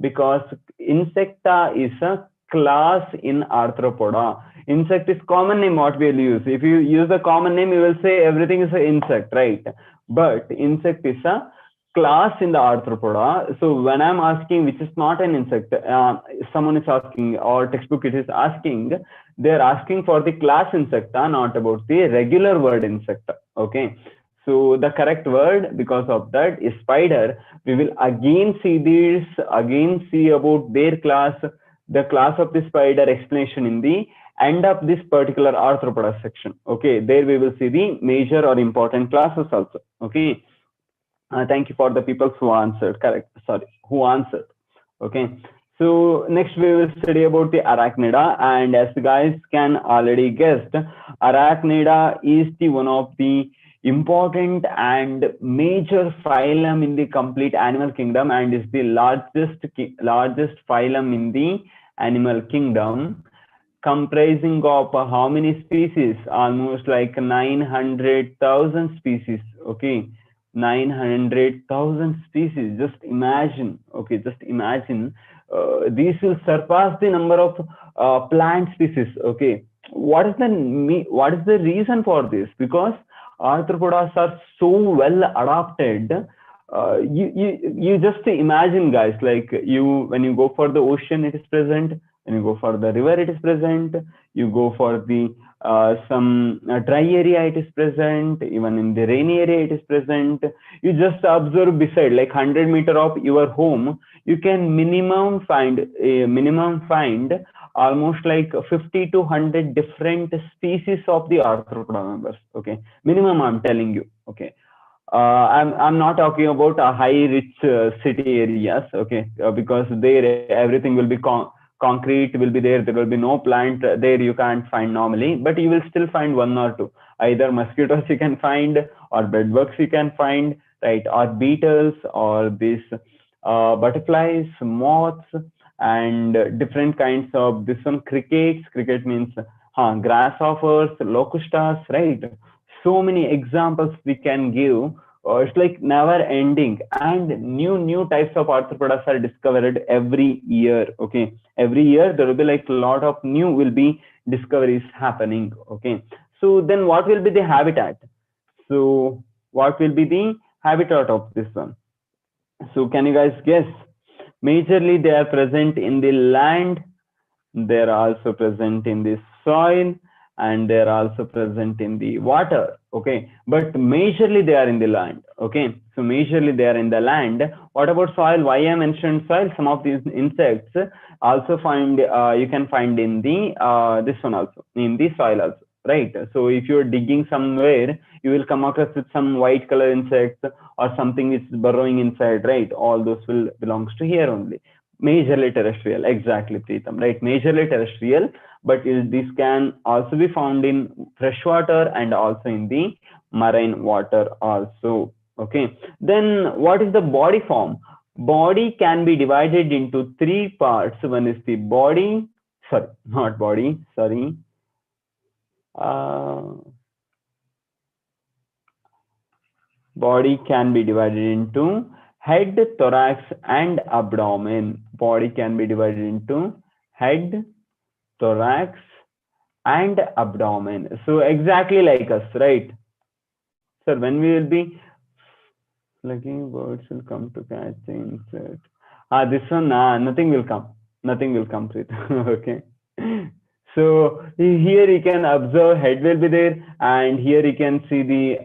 because insecta is a class in arthropoda. Insect is common name what we will use. If you use the common name, you will say everything is an insect, right? But insect is a class in the arthropoda. So when I'm asking which is not an insect, someone is asking or textbook it is asking, they're asking for the class insecta, not about the regular word insecta. Okay. So the correct word because of that is spider. We will again see this, again see about their class, the class of the spider explanation in the end of this particular arthropoda section. Okay, there we will see the major or important classes also. Okay. Thank you for the people who answered correct. Sorry, who answered. Okay. So next we will study about the arachnida, and as the guys can already guessed, arachnida is the one of the important and major phylum in the complete animal kingdom and is the largest phylum in the animal kingdom, comprising of how many species? Almost like 900,000 species. Okay, 900,000 species. Just imagine. Okay, just imagine. These will surpass the number of plant species. Okay, what is the reason for this? Because arthropodas are so well adapted. You just imagine, guys, like when you go for the ocean, it is present. When you go for the river, it is present. You go for the some dry area, it is present. Even in the rainy area, it is present. You just observe beside, like 100 meters of your home, you can minimum find almost like 50 to 100 different species of the arthropoda members. Okay, minimum I'm telling you. Okay. I'm not talking about high rich city areas, okay, because there everything will be concrete will be there. There will be no plant there. You can't find normally, but you will still find one or two. Either mosquitoes you can find, or bedbugs you can find, right, or beetles, or these butterflies, moths, and different kinds of this one crickets. Cricket means grasshoppers, locustas, right? So many examples we can give. It's like never ending, and new types of arthropods are discovered every year. Okay, every year there will be like a lot of new will be discoveries happening. Okay, So then what will be the habitat? So what will be the habitat of this one? So can you guys guess? Majorly they are present in the land, they are also present in the soil, and they are also present in the water. Okay, but majorly they are in the land. Okay, so majorly they are in the land. What about soil? Why I mentioned soil? Some of these insects also find you can find in the this one also, in the soil also, right? So if you're digging somewhere, you will come across with some white color insects or something is burrowing inside, right? All those will belongs to here only. Majorly terrestrial, exactly, Preetham, right? Majorly terrestrial, but this can also be found in freshwater and also in the marine water also. Okay, then what is the body form? Body can be divided into three parts. One is the body, sorry, not body, sorry. Uh, Body can be divided into head, thorax, and abdomen. Body can be divided into head, thorax, and abdomen. So exactly like us, right? So when we will be looking, birds will come to catch the insect. This one, nothing will come. Nothing will come to it. Okay. So here you can observe head will be there, and here you can see the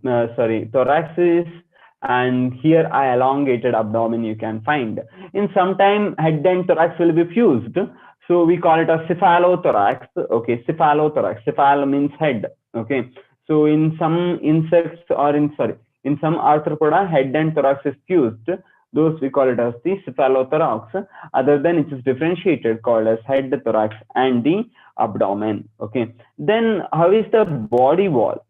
thoraxis, and here I elongated abdomen you can find. In some time head and thorax will be fused, so we call it a cephalothorax. Okay, cephalothorax. Cephal means head. Okay, so in some insects or in some arthropoda, head and thorax is fused. Those we call it as the cephalothorax. Other than it is differentiated, called as head, thorax, and the abdomen. Okay. Then how is the body wall?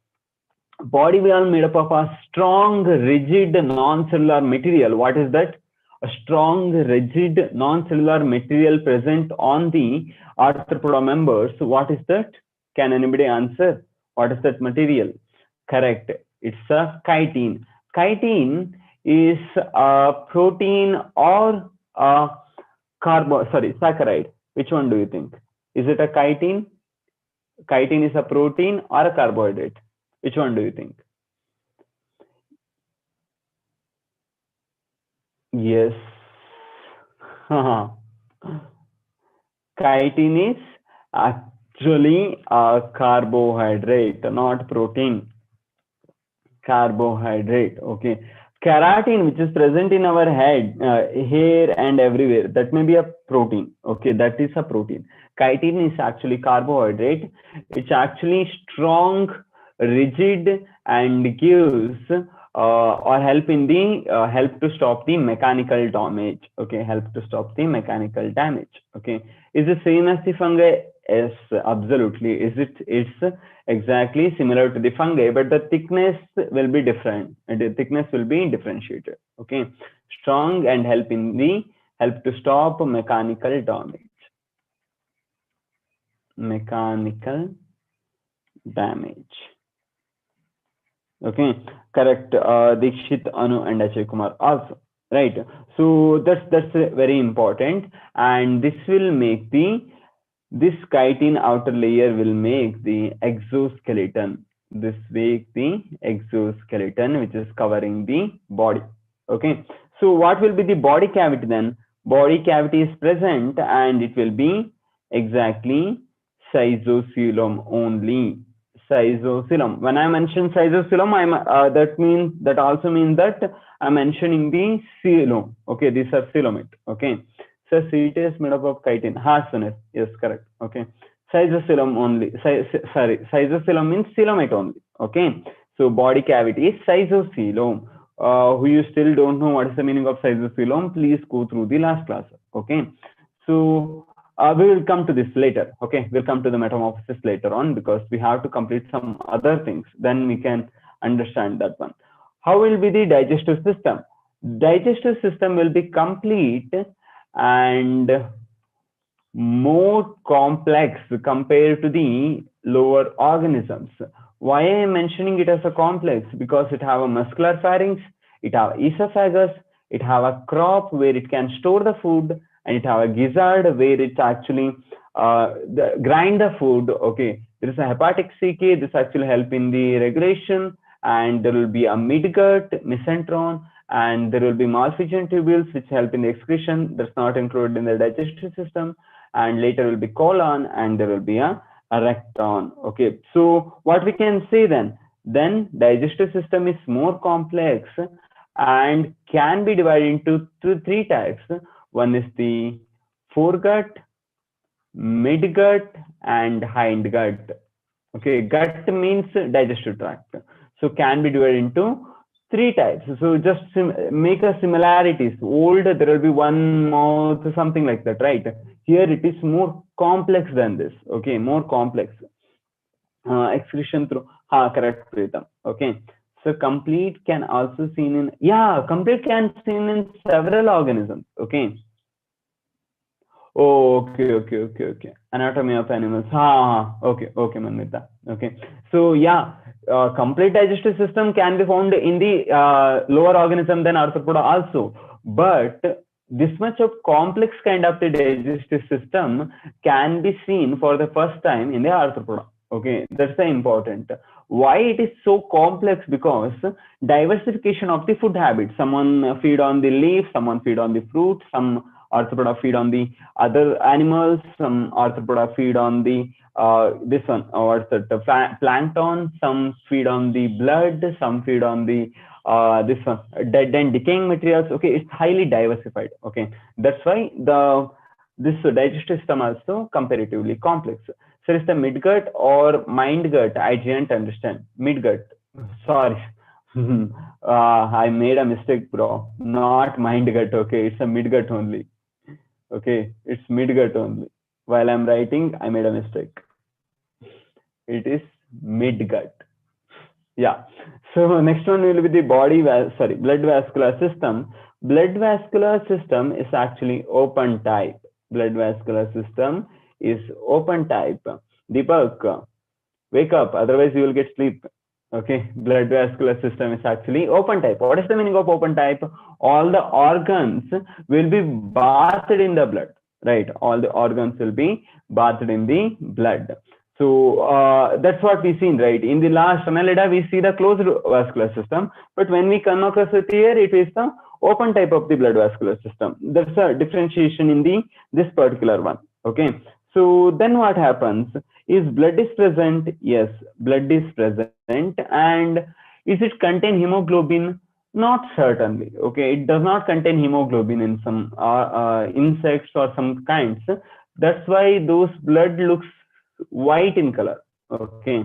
Body wall made up of a strong, rigid, non-cellular material. What is that? A strong, rigid, non-cellular material present on the arthropoda members. What is that? Can anybody answer? What is that material? Correct. It's a chitin. Chitin is a protein or a saccharide. Which one do you think? Is it a chitin? Chitin is a protein or a carbohydrate? Which one do you think? Yes. Chitin is actually a carbohydrate, not protein. Carbohydrate. Okay. Keratin, which is present in our head, hair, and everywhere, that may be a protein. Okay, that is a protein. Chitin is actually carbohydrate. It's actually strong, rigid, and gives or help in the help to stop the mechanical damage. Okay, help to stop the mechanical damage. Okay, is it same as the fungi? Yes, absolutely. It's exactly similar to the fungi, but the thickness will be different, and the thickness will be differentiated. Okay, strong and help to stop mechanical damage. Mechanical damage. Okay, correct. Dikshit, Anu, and Ajay Kumar also. Right. So that's very important, and this will make this chitin outer layer will make the exoskeleton. This make the exoskeleton, which is covering the body. Okay. So what will be the body cavity then? Body cavity is present, and it will be exactly cystocoelom only. Cystocoelom. When I mention cystocoelom, that also means that I'm mentioning the coelom. Okay, these are coelomate. Okay. So CT is made up of chitin. Sunil. Yes, correct. Okay. Cystocoelom only. Cystocoelom means coelomate only. Okay. So body cavity is cystocoelom. Who you still don't know what is the meaning of cystocoelom, please go through the last class. Okay. So we will come to this later. Okay. We'll come to the metamorphosis later on, because we have to complete some other things. Then we can understand that one. How will be the digestive system? Digestive system will be complete and more complex compared to the lower organisms. Why I am mentioning it as a complex? Because it have a muscular pharynx, it have esophagus, it have a crop where it can store the food, and it have a gizzard where it actually grind the food. Okay, there is a hepatic CK. This actually help in the regulation, and there will be a midgut, mesenteron, and there will be malphizian tubules which help in the excretion. That's not included in the digestive system. And later will be colon, and there will be a recton. Okay, so what we can say then digestive system is more complex and can be divided into three types. One is the foregut, midgut, and hindgut. Okay, gut means digestive tract. So can be divided into three types. So just make a similarities. Old, there will be one mouth, something like that, right? Here it is more complex than this. Okay, more complex. Excretion through, correct, Pritam. Okay. So complete can also seen in, complete can seen in several organisms. Okay. Oh, okay. Anatomy of animals. Okay, Manmita. Okay. So complete digestive system can be found in the lower organism than arthropoda also. But this much of complex kind of the digestive system can be seen for the first time in the arthropoda. Okay, that's the important. Why it is so complex? Because diversification of the food habits. Someone feed on the leaf, someone feed on the fruit, some arthropoda feed on the other animals, some arthropoda feed on the this one, or the plankton, some feed on the blood, some feed on the this one, dead and decaying materials. Okay, it's highly diversified. Okay, that's why this digestive system also comparatively complex. So it's the midgut or mindgut. I didn't understand. Midgut. Sorry. I made a mistake, bro. Not mindgut. Okay, it's a midgut only. Okay, it's midgut only. While I'm writing, I made a mistake. It is midgut. Yeah. So next one will be the blood vascular system. Blood vascular system is actually open type. Blood vascular system is open type. Deepak, wake up, otherwise you will get sleep. Okay, blood vascular system is actually open type. What is the meaning of open type? All the organs will be bathed in the blood, right? All the organs will be bathed in the blood. So that's what we seen, right? In the last Annelida, we see the closed vascular system, but when we come across it here, it is the open type of the blood vascular system. That's a differentiation in this particular one. Okay. So then what happens is blood is present. Yes, blood is present. And is it contain hemoglobin? Not certainly. Okay, it does not contain hemoglobin in some insects or some kinds. That's why those blood looks white in color. Okay,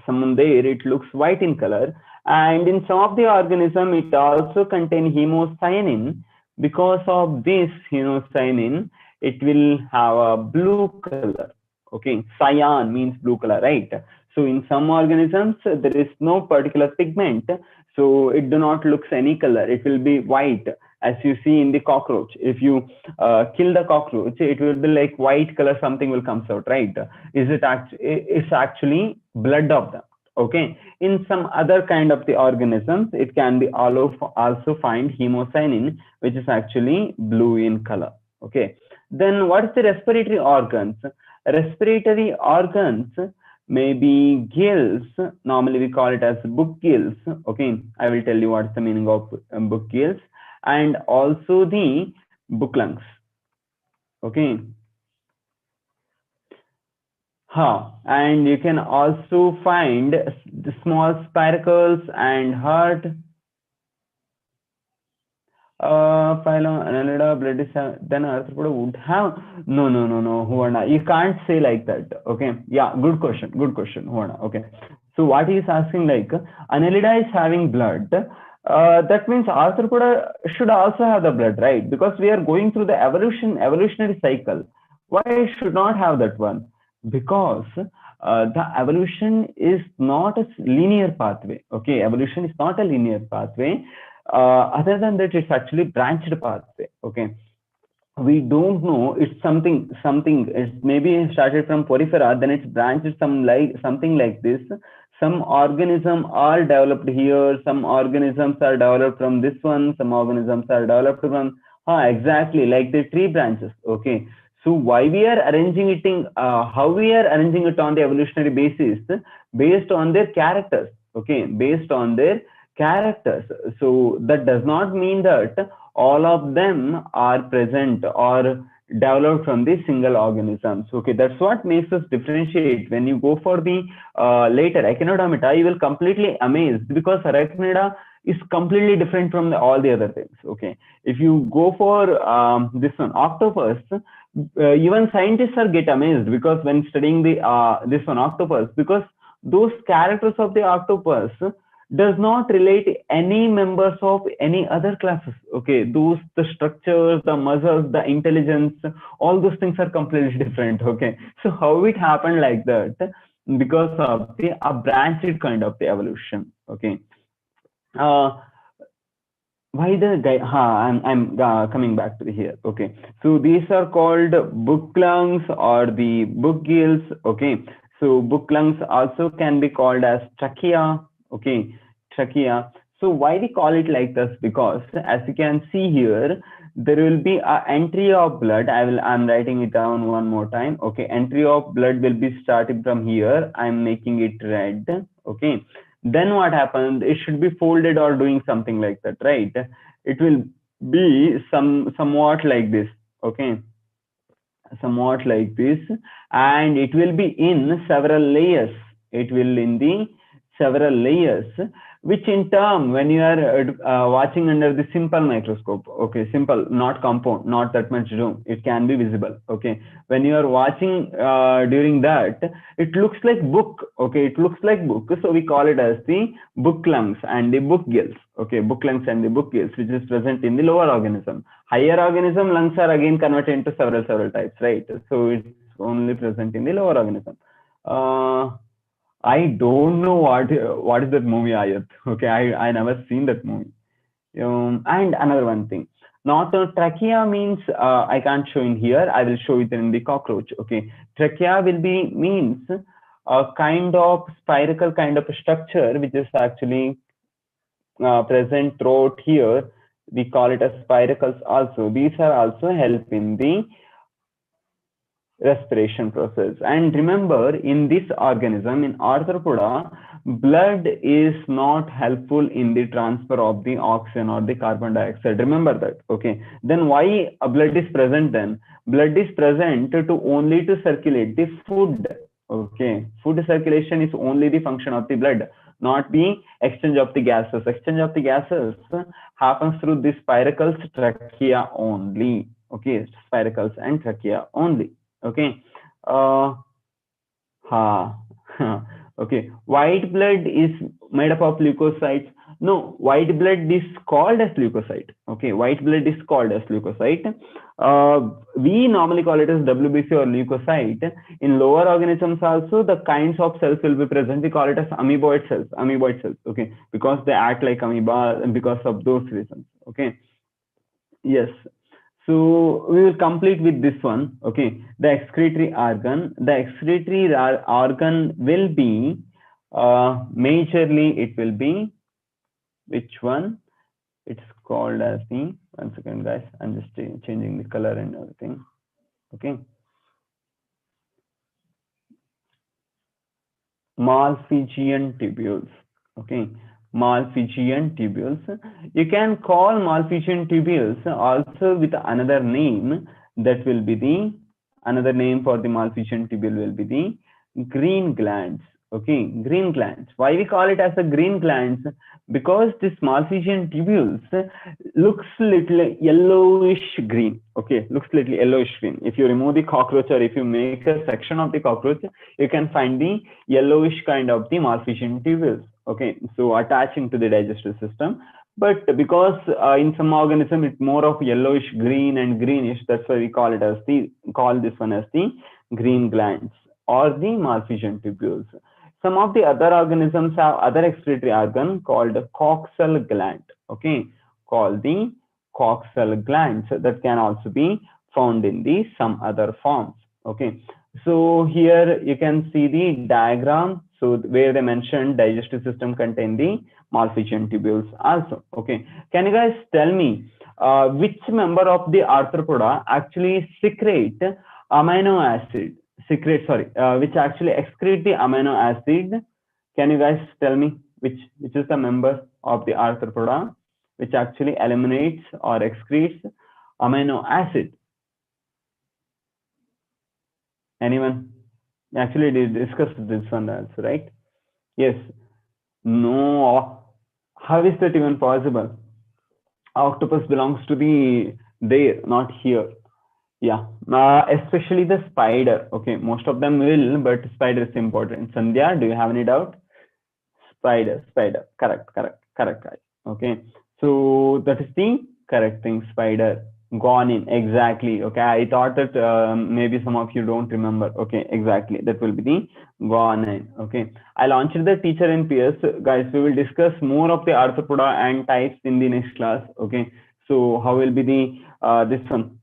some there it looks white in color, and in some of the organism it also contain hemocyanin. Because of this hemocyanin, it will have a blue color. Okay, cyan means blue color, right? So in some organisms there is no particular pigment, so it do not looks any color. It will be white, as you see in the cockroach. If you kill the cockroach, it will be like white color, something will comes out, right? It's actually blood of them. Okay, in some other kind of the organisms, it can be also find hemocyanin, which is actually blue in color. Okay, then what is the respiratory organs? Respiratory organs may be gills. Normally we call it as book gills. Okay, I will tell you what's the meaning of book gills, and also the book lungs. Okay. And you can also find the small spiracles and heart. Phylum, Annelida, blood is then arthropoda would have. No, Huana. You can't say like that. Okay. Yeah, good question, Huana. Okay. So what he is asking, like, Annelida is having blood. That means arthropoda should also have the blood, right? Because we are going through the evolutionary cycle. Why it should not have that one? Because the evolution is not a linear pathway. Okay, evolution is not a linear pathway. Other than that, it's actually branched pathway. Okay, we don't know. It's something. It's maybe started from porifera, then it's branched something like this. Some organisms are developed here. Some organisms are developed from this one. Some organisms are developed from exactly like the tree branches. Okay. So why we are arranging it in, how we are arranging it on the evolutionary basis, based on their characters. Okay, based on their characters. So that does not mean that all of them are present or developed from the single organisms. Okay, that's what makes us differentiate. When you go for the later Echinodermata, you will completely amazed because Arachnida is completely different from all the other things. Okay, if you go for this one, octopus, even scientists are get amazed because when studying the this one octopus, because those characters of the octopus does not relate any members of any other classes. Okay, those the structures, the muscles, the intelligence, all those things are completely different. Okay, so how it happened like that? Because of the a branched kind of the evolution. Okay, uh, why the guy? I'm coming back to the here. Okay, so these are called book lungs or the book gills. Okay, so book lungs also can be called as trachea. Okay, trachea. So why we call it like this? Because as you can see here, there will be a entry of blood. I'm writing it down one more time. Okay, entry of blood will be starting from here. I'm making it red. Okay, then what happens? It should be folded or doing something like that, right? It will be somewhat like this. Okay, somewhat like this, and it will be in several layers. It will in the several layers, which in term when you are watching under the simple microscope. Okay, simple, not compound, not that much zoom, it can be visible. Okay, when you are watching during that, it looks like book. Okay, it looks like book, so we call it as the book lungs and the book gills. Okay, book lungs and the book gills, which is present in the lower organism. Higher organism lungs are again converted into several types, right? So it's only present in the lower organism. I don't know what is that movie, Ayat. Okay, I never seen that movie. And another one thing, not trachea means I can't show in here. I will show it in the cockroach. Okay, trachea will be means a kind of spherical kind of structure which is actually present throughout here. We call it as spiracles also. These are also help in the respiration process. And remember, in this organism, in arthropoda, blood is not helpful in the transfer of the oxygen or the carbon dioxide. Remember that. Okay, then why blood is present? Then blood is present to only to circulate the food. Okay, food circulation is only the function of the blood, not the exchange of the gases. Exchange of the gases happens through the spiracles, trachea only. Okay, spiracles and trachea only. Okay, uh ha okay, white blood is made up of leukocytes. No, white blood is called as leukocyte. Okay, white blood is called as leukocyte. We normally call it as WBC or leukocyte. In lower organisms also, the kinds of cells will be present. We call it as amoeboid cells. Amoeboid cells. Okay, because they act like amoeba and because of those reasons. Okay, yes. So we will complete with this one. Okay, the excretory organ. The excretory organ will be majorly it will be which one? It's called as the, one second guys, I'm just changing the color and everything. Okay, Malpighian tubules. Okay, Malpighian tubules. You can call Malpighian tubules also with another name. That will be the another name for the Malpighian tubule will be the green glands. Okay, green glands. Why we call it as a green glands? Because this Malpighian tubules looks little yellowish green. Okay, looks little yellowish green. If you remove the cockroach or if you make a section of the cockroach, you can find the yellowish kind of the Malpighian tubules. Okay, so attaching to the digestive system. But because in some organism it's more of yellowish green and greenish, that's why we call it as the this one as the green glands or the Malpighian tubules. Some of the other organisms have other excretory organ called coxal gland. Okay, called the coxal glands that can also be found in the some other forms. Okay, so here you can see the diagram. So where they mentioned digestive system contain the Malpighian tubules also. Okay, can you guys tell me which member of the arthropoda actually secrete amino acid, which actually excrete the amino acid? Can you guys tell me which is the member of the arthropoda which actually eliminates or excretes amino acid? Anyone? Actually, we discussed this one also, right? Yes. No. How is that even possible? Octopus belongs to the there, not here. Yeah. Especially the spider. Okay. Most of them will, but spider is important. Sandhya, do you have any doubt? Spider. Correct. Okay. So that is the correct thing. Spider. Gone in. Exactly. Okay. I thought that maybe some of you don't remember. Okay. Exactly. That will be the gone in. Okay. I launched the teacher in PS. Guys, we will discuss more of the arthropoda and types in the next class. Okay. So how will be the this one?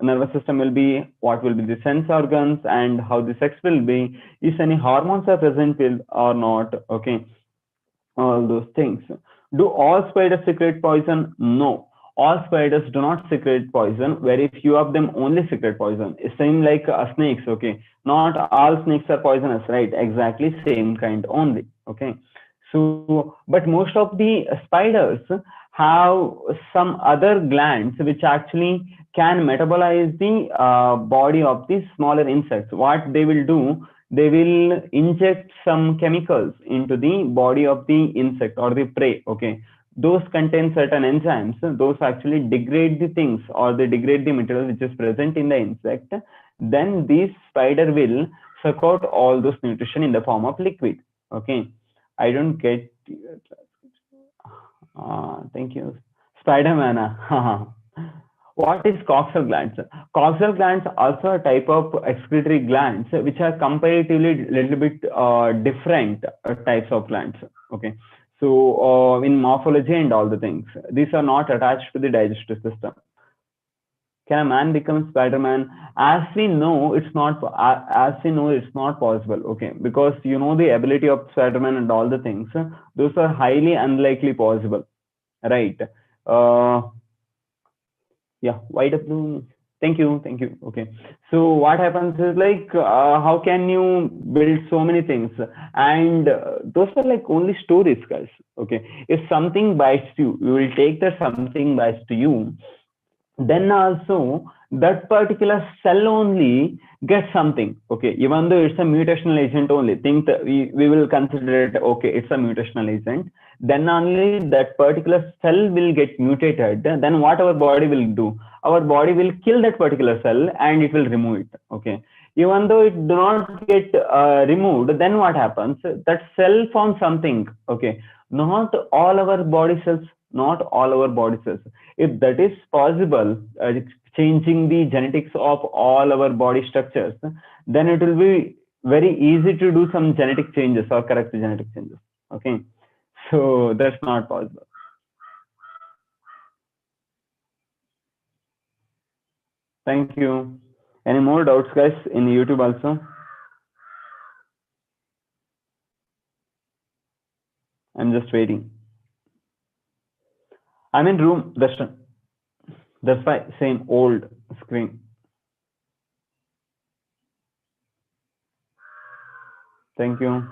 Nervous system will be, what will be the sense organs, and how the sex will be, is any hormones are present or not. Okay, all those things. Do all spiders secrete poison? No, all spiders do not secrete poison. Very few of them only secrete poison. It's same like snakes. Okay, not all snakes are poisonous, right? Exactly same kind only. Okay, so but most of the spiders have some other glands which actually can metabolize the body of the smaller insects. What they will do, they will inject some chemicals into the body of the insect or the prey. Okay, those contain certain enzymes. Those actually degrade the things, or they degrade the material which is present in the insect. Then this spider will suck out all those nutrition in the form of liquid. Okay, I don't get. Thank you, Spider-Man. What is coxal glands? Coxal glands also a type of excretory glands which are comparatively little bit different types of glands. Okay, so in morphology and all the things, these are not attached to the digestive system. Can a man become Spider-Man? As we know, it's not. As we know, it's not possible. Okay, because you know the ability of Spider-Man and all the things. Those are highly unlikely possible, right? Uh, yeah, white up blue. Thank you. Okay, so what happens is like, how can you build so many things? And those are like only stories, guys. Okay, if something bites you, you will take that something bites to you, then also that particular cell only gets something. Okay, even though it's a mutational agent only, think that we will consider it, okay, it's a mutational agent, then only that particular cell will get mutated. Then what our body will do, our body will kill that particular cell and it will remove it. Okay, even though it do not get removed, then what happens, that cell found something. Okay, not all our body cells, not all our body cells. If that is possible, changing the genetics of all our body structures, then it will be very easy to do some genetic changes or correct the genetic changes. Okay, so that's not possible. Thank you. Any more doubts, guys, in YouTube also? I'm just waiting. I'm in room, Darshan. That's why same old screen. Thank you.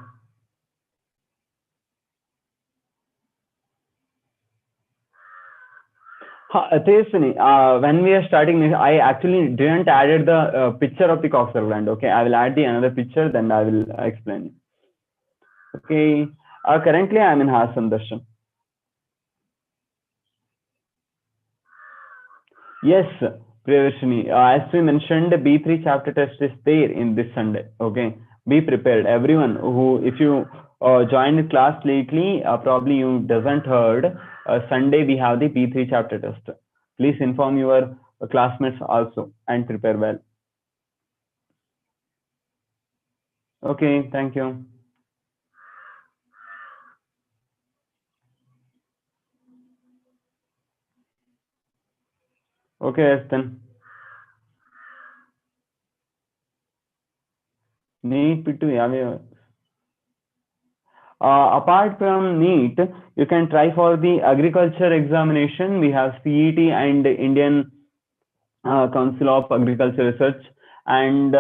Tejaswini, when we are starting, I actually didn't added the picture of the coxal gland. Okay, I will add the another picture, then I will explain. Okay, currently I am in Hassan, Darshan. Yes, Priyarshini, as we mentioned, B3 chapter test is there in this Sunday. Okay, be prepared. Everyone who, if you joined the class lately, probably you doesn't heard. Sunday we have the B3 chapter test. Please inform your classmates also and prepare well. Okay, thank you. Okay, yes, then. Need to Apart from NEET, you can try for the agriculture examination. We have CET and Indian Council of Agriculture Research, and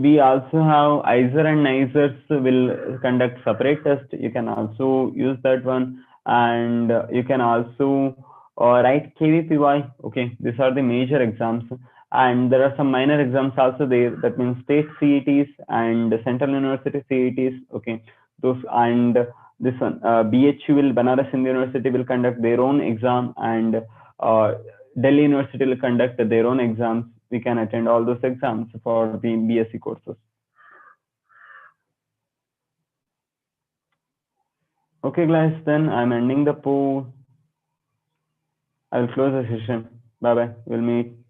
we also have ISER and NISERS will conduct separate test. You can also use that one, and you can also write KVPY. Okay, these are the major exams, and there are some minor exams also there. That means state CETs and central university CETs. Okay, those and this one BHU will Banaras Hindu University will conduct their own exam, and uh, Delhi University will conduct their own exams. We can attend all those exams for the BSc courses. Okay, guys, then I'm ending the poll. I'll close the session. Bye bye. We'll meet.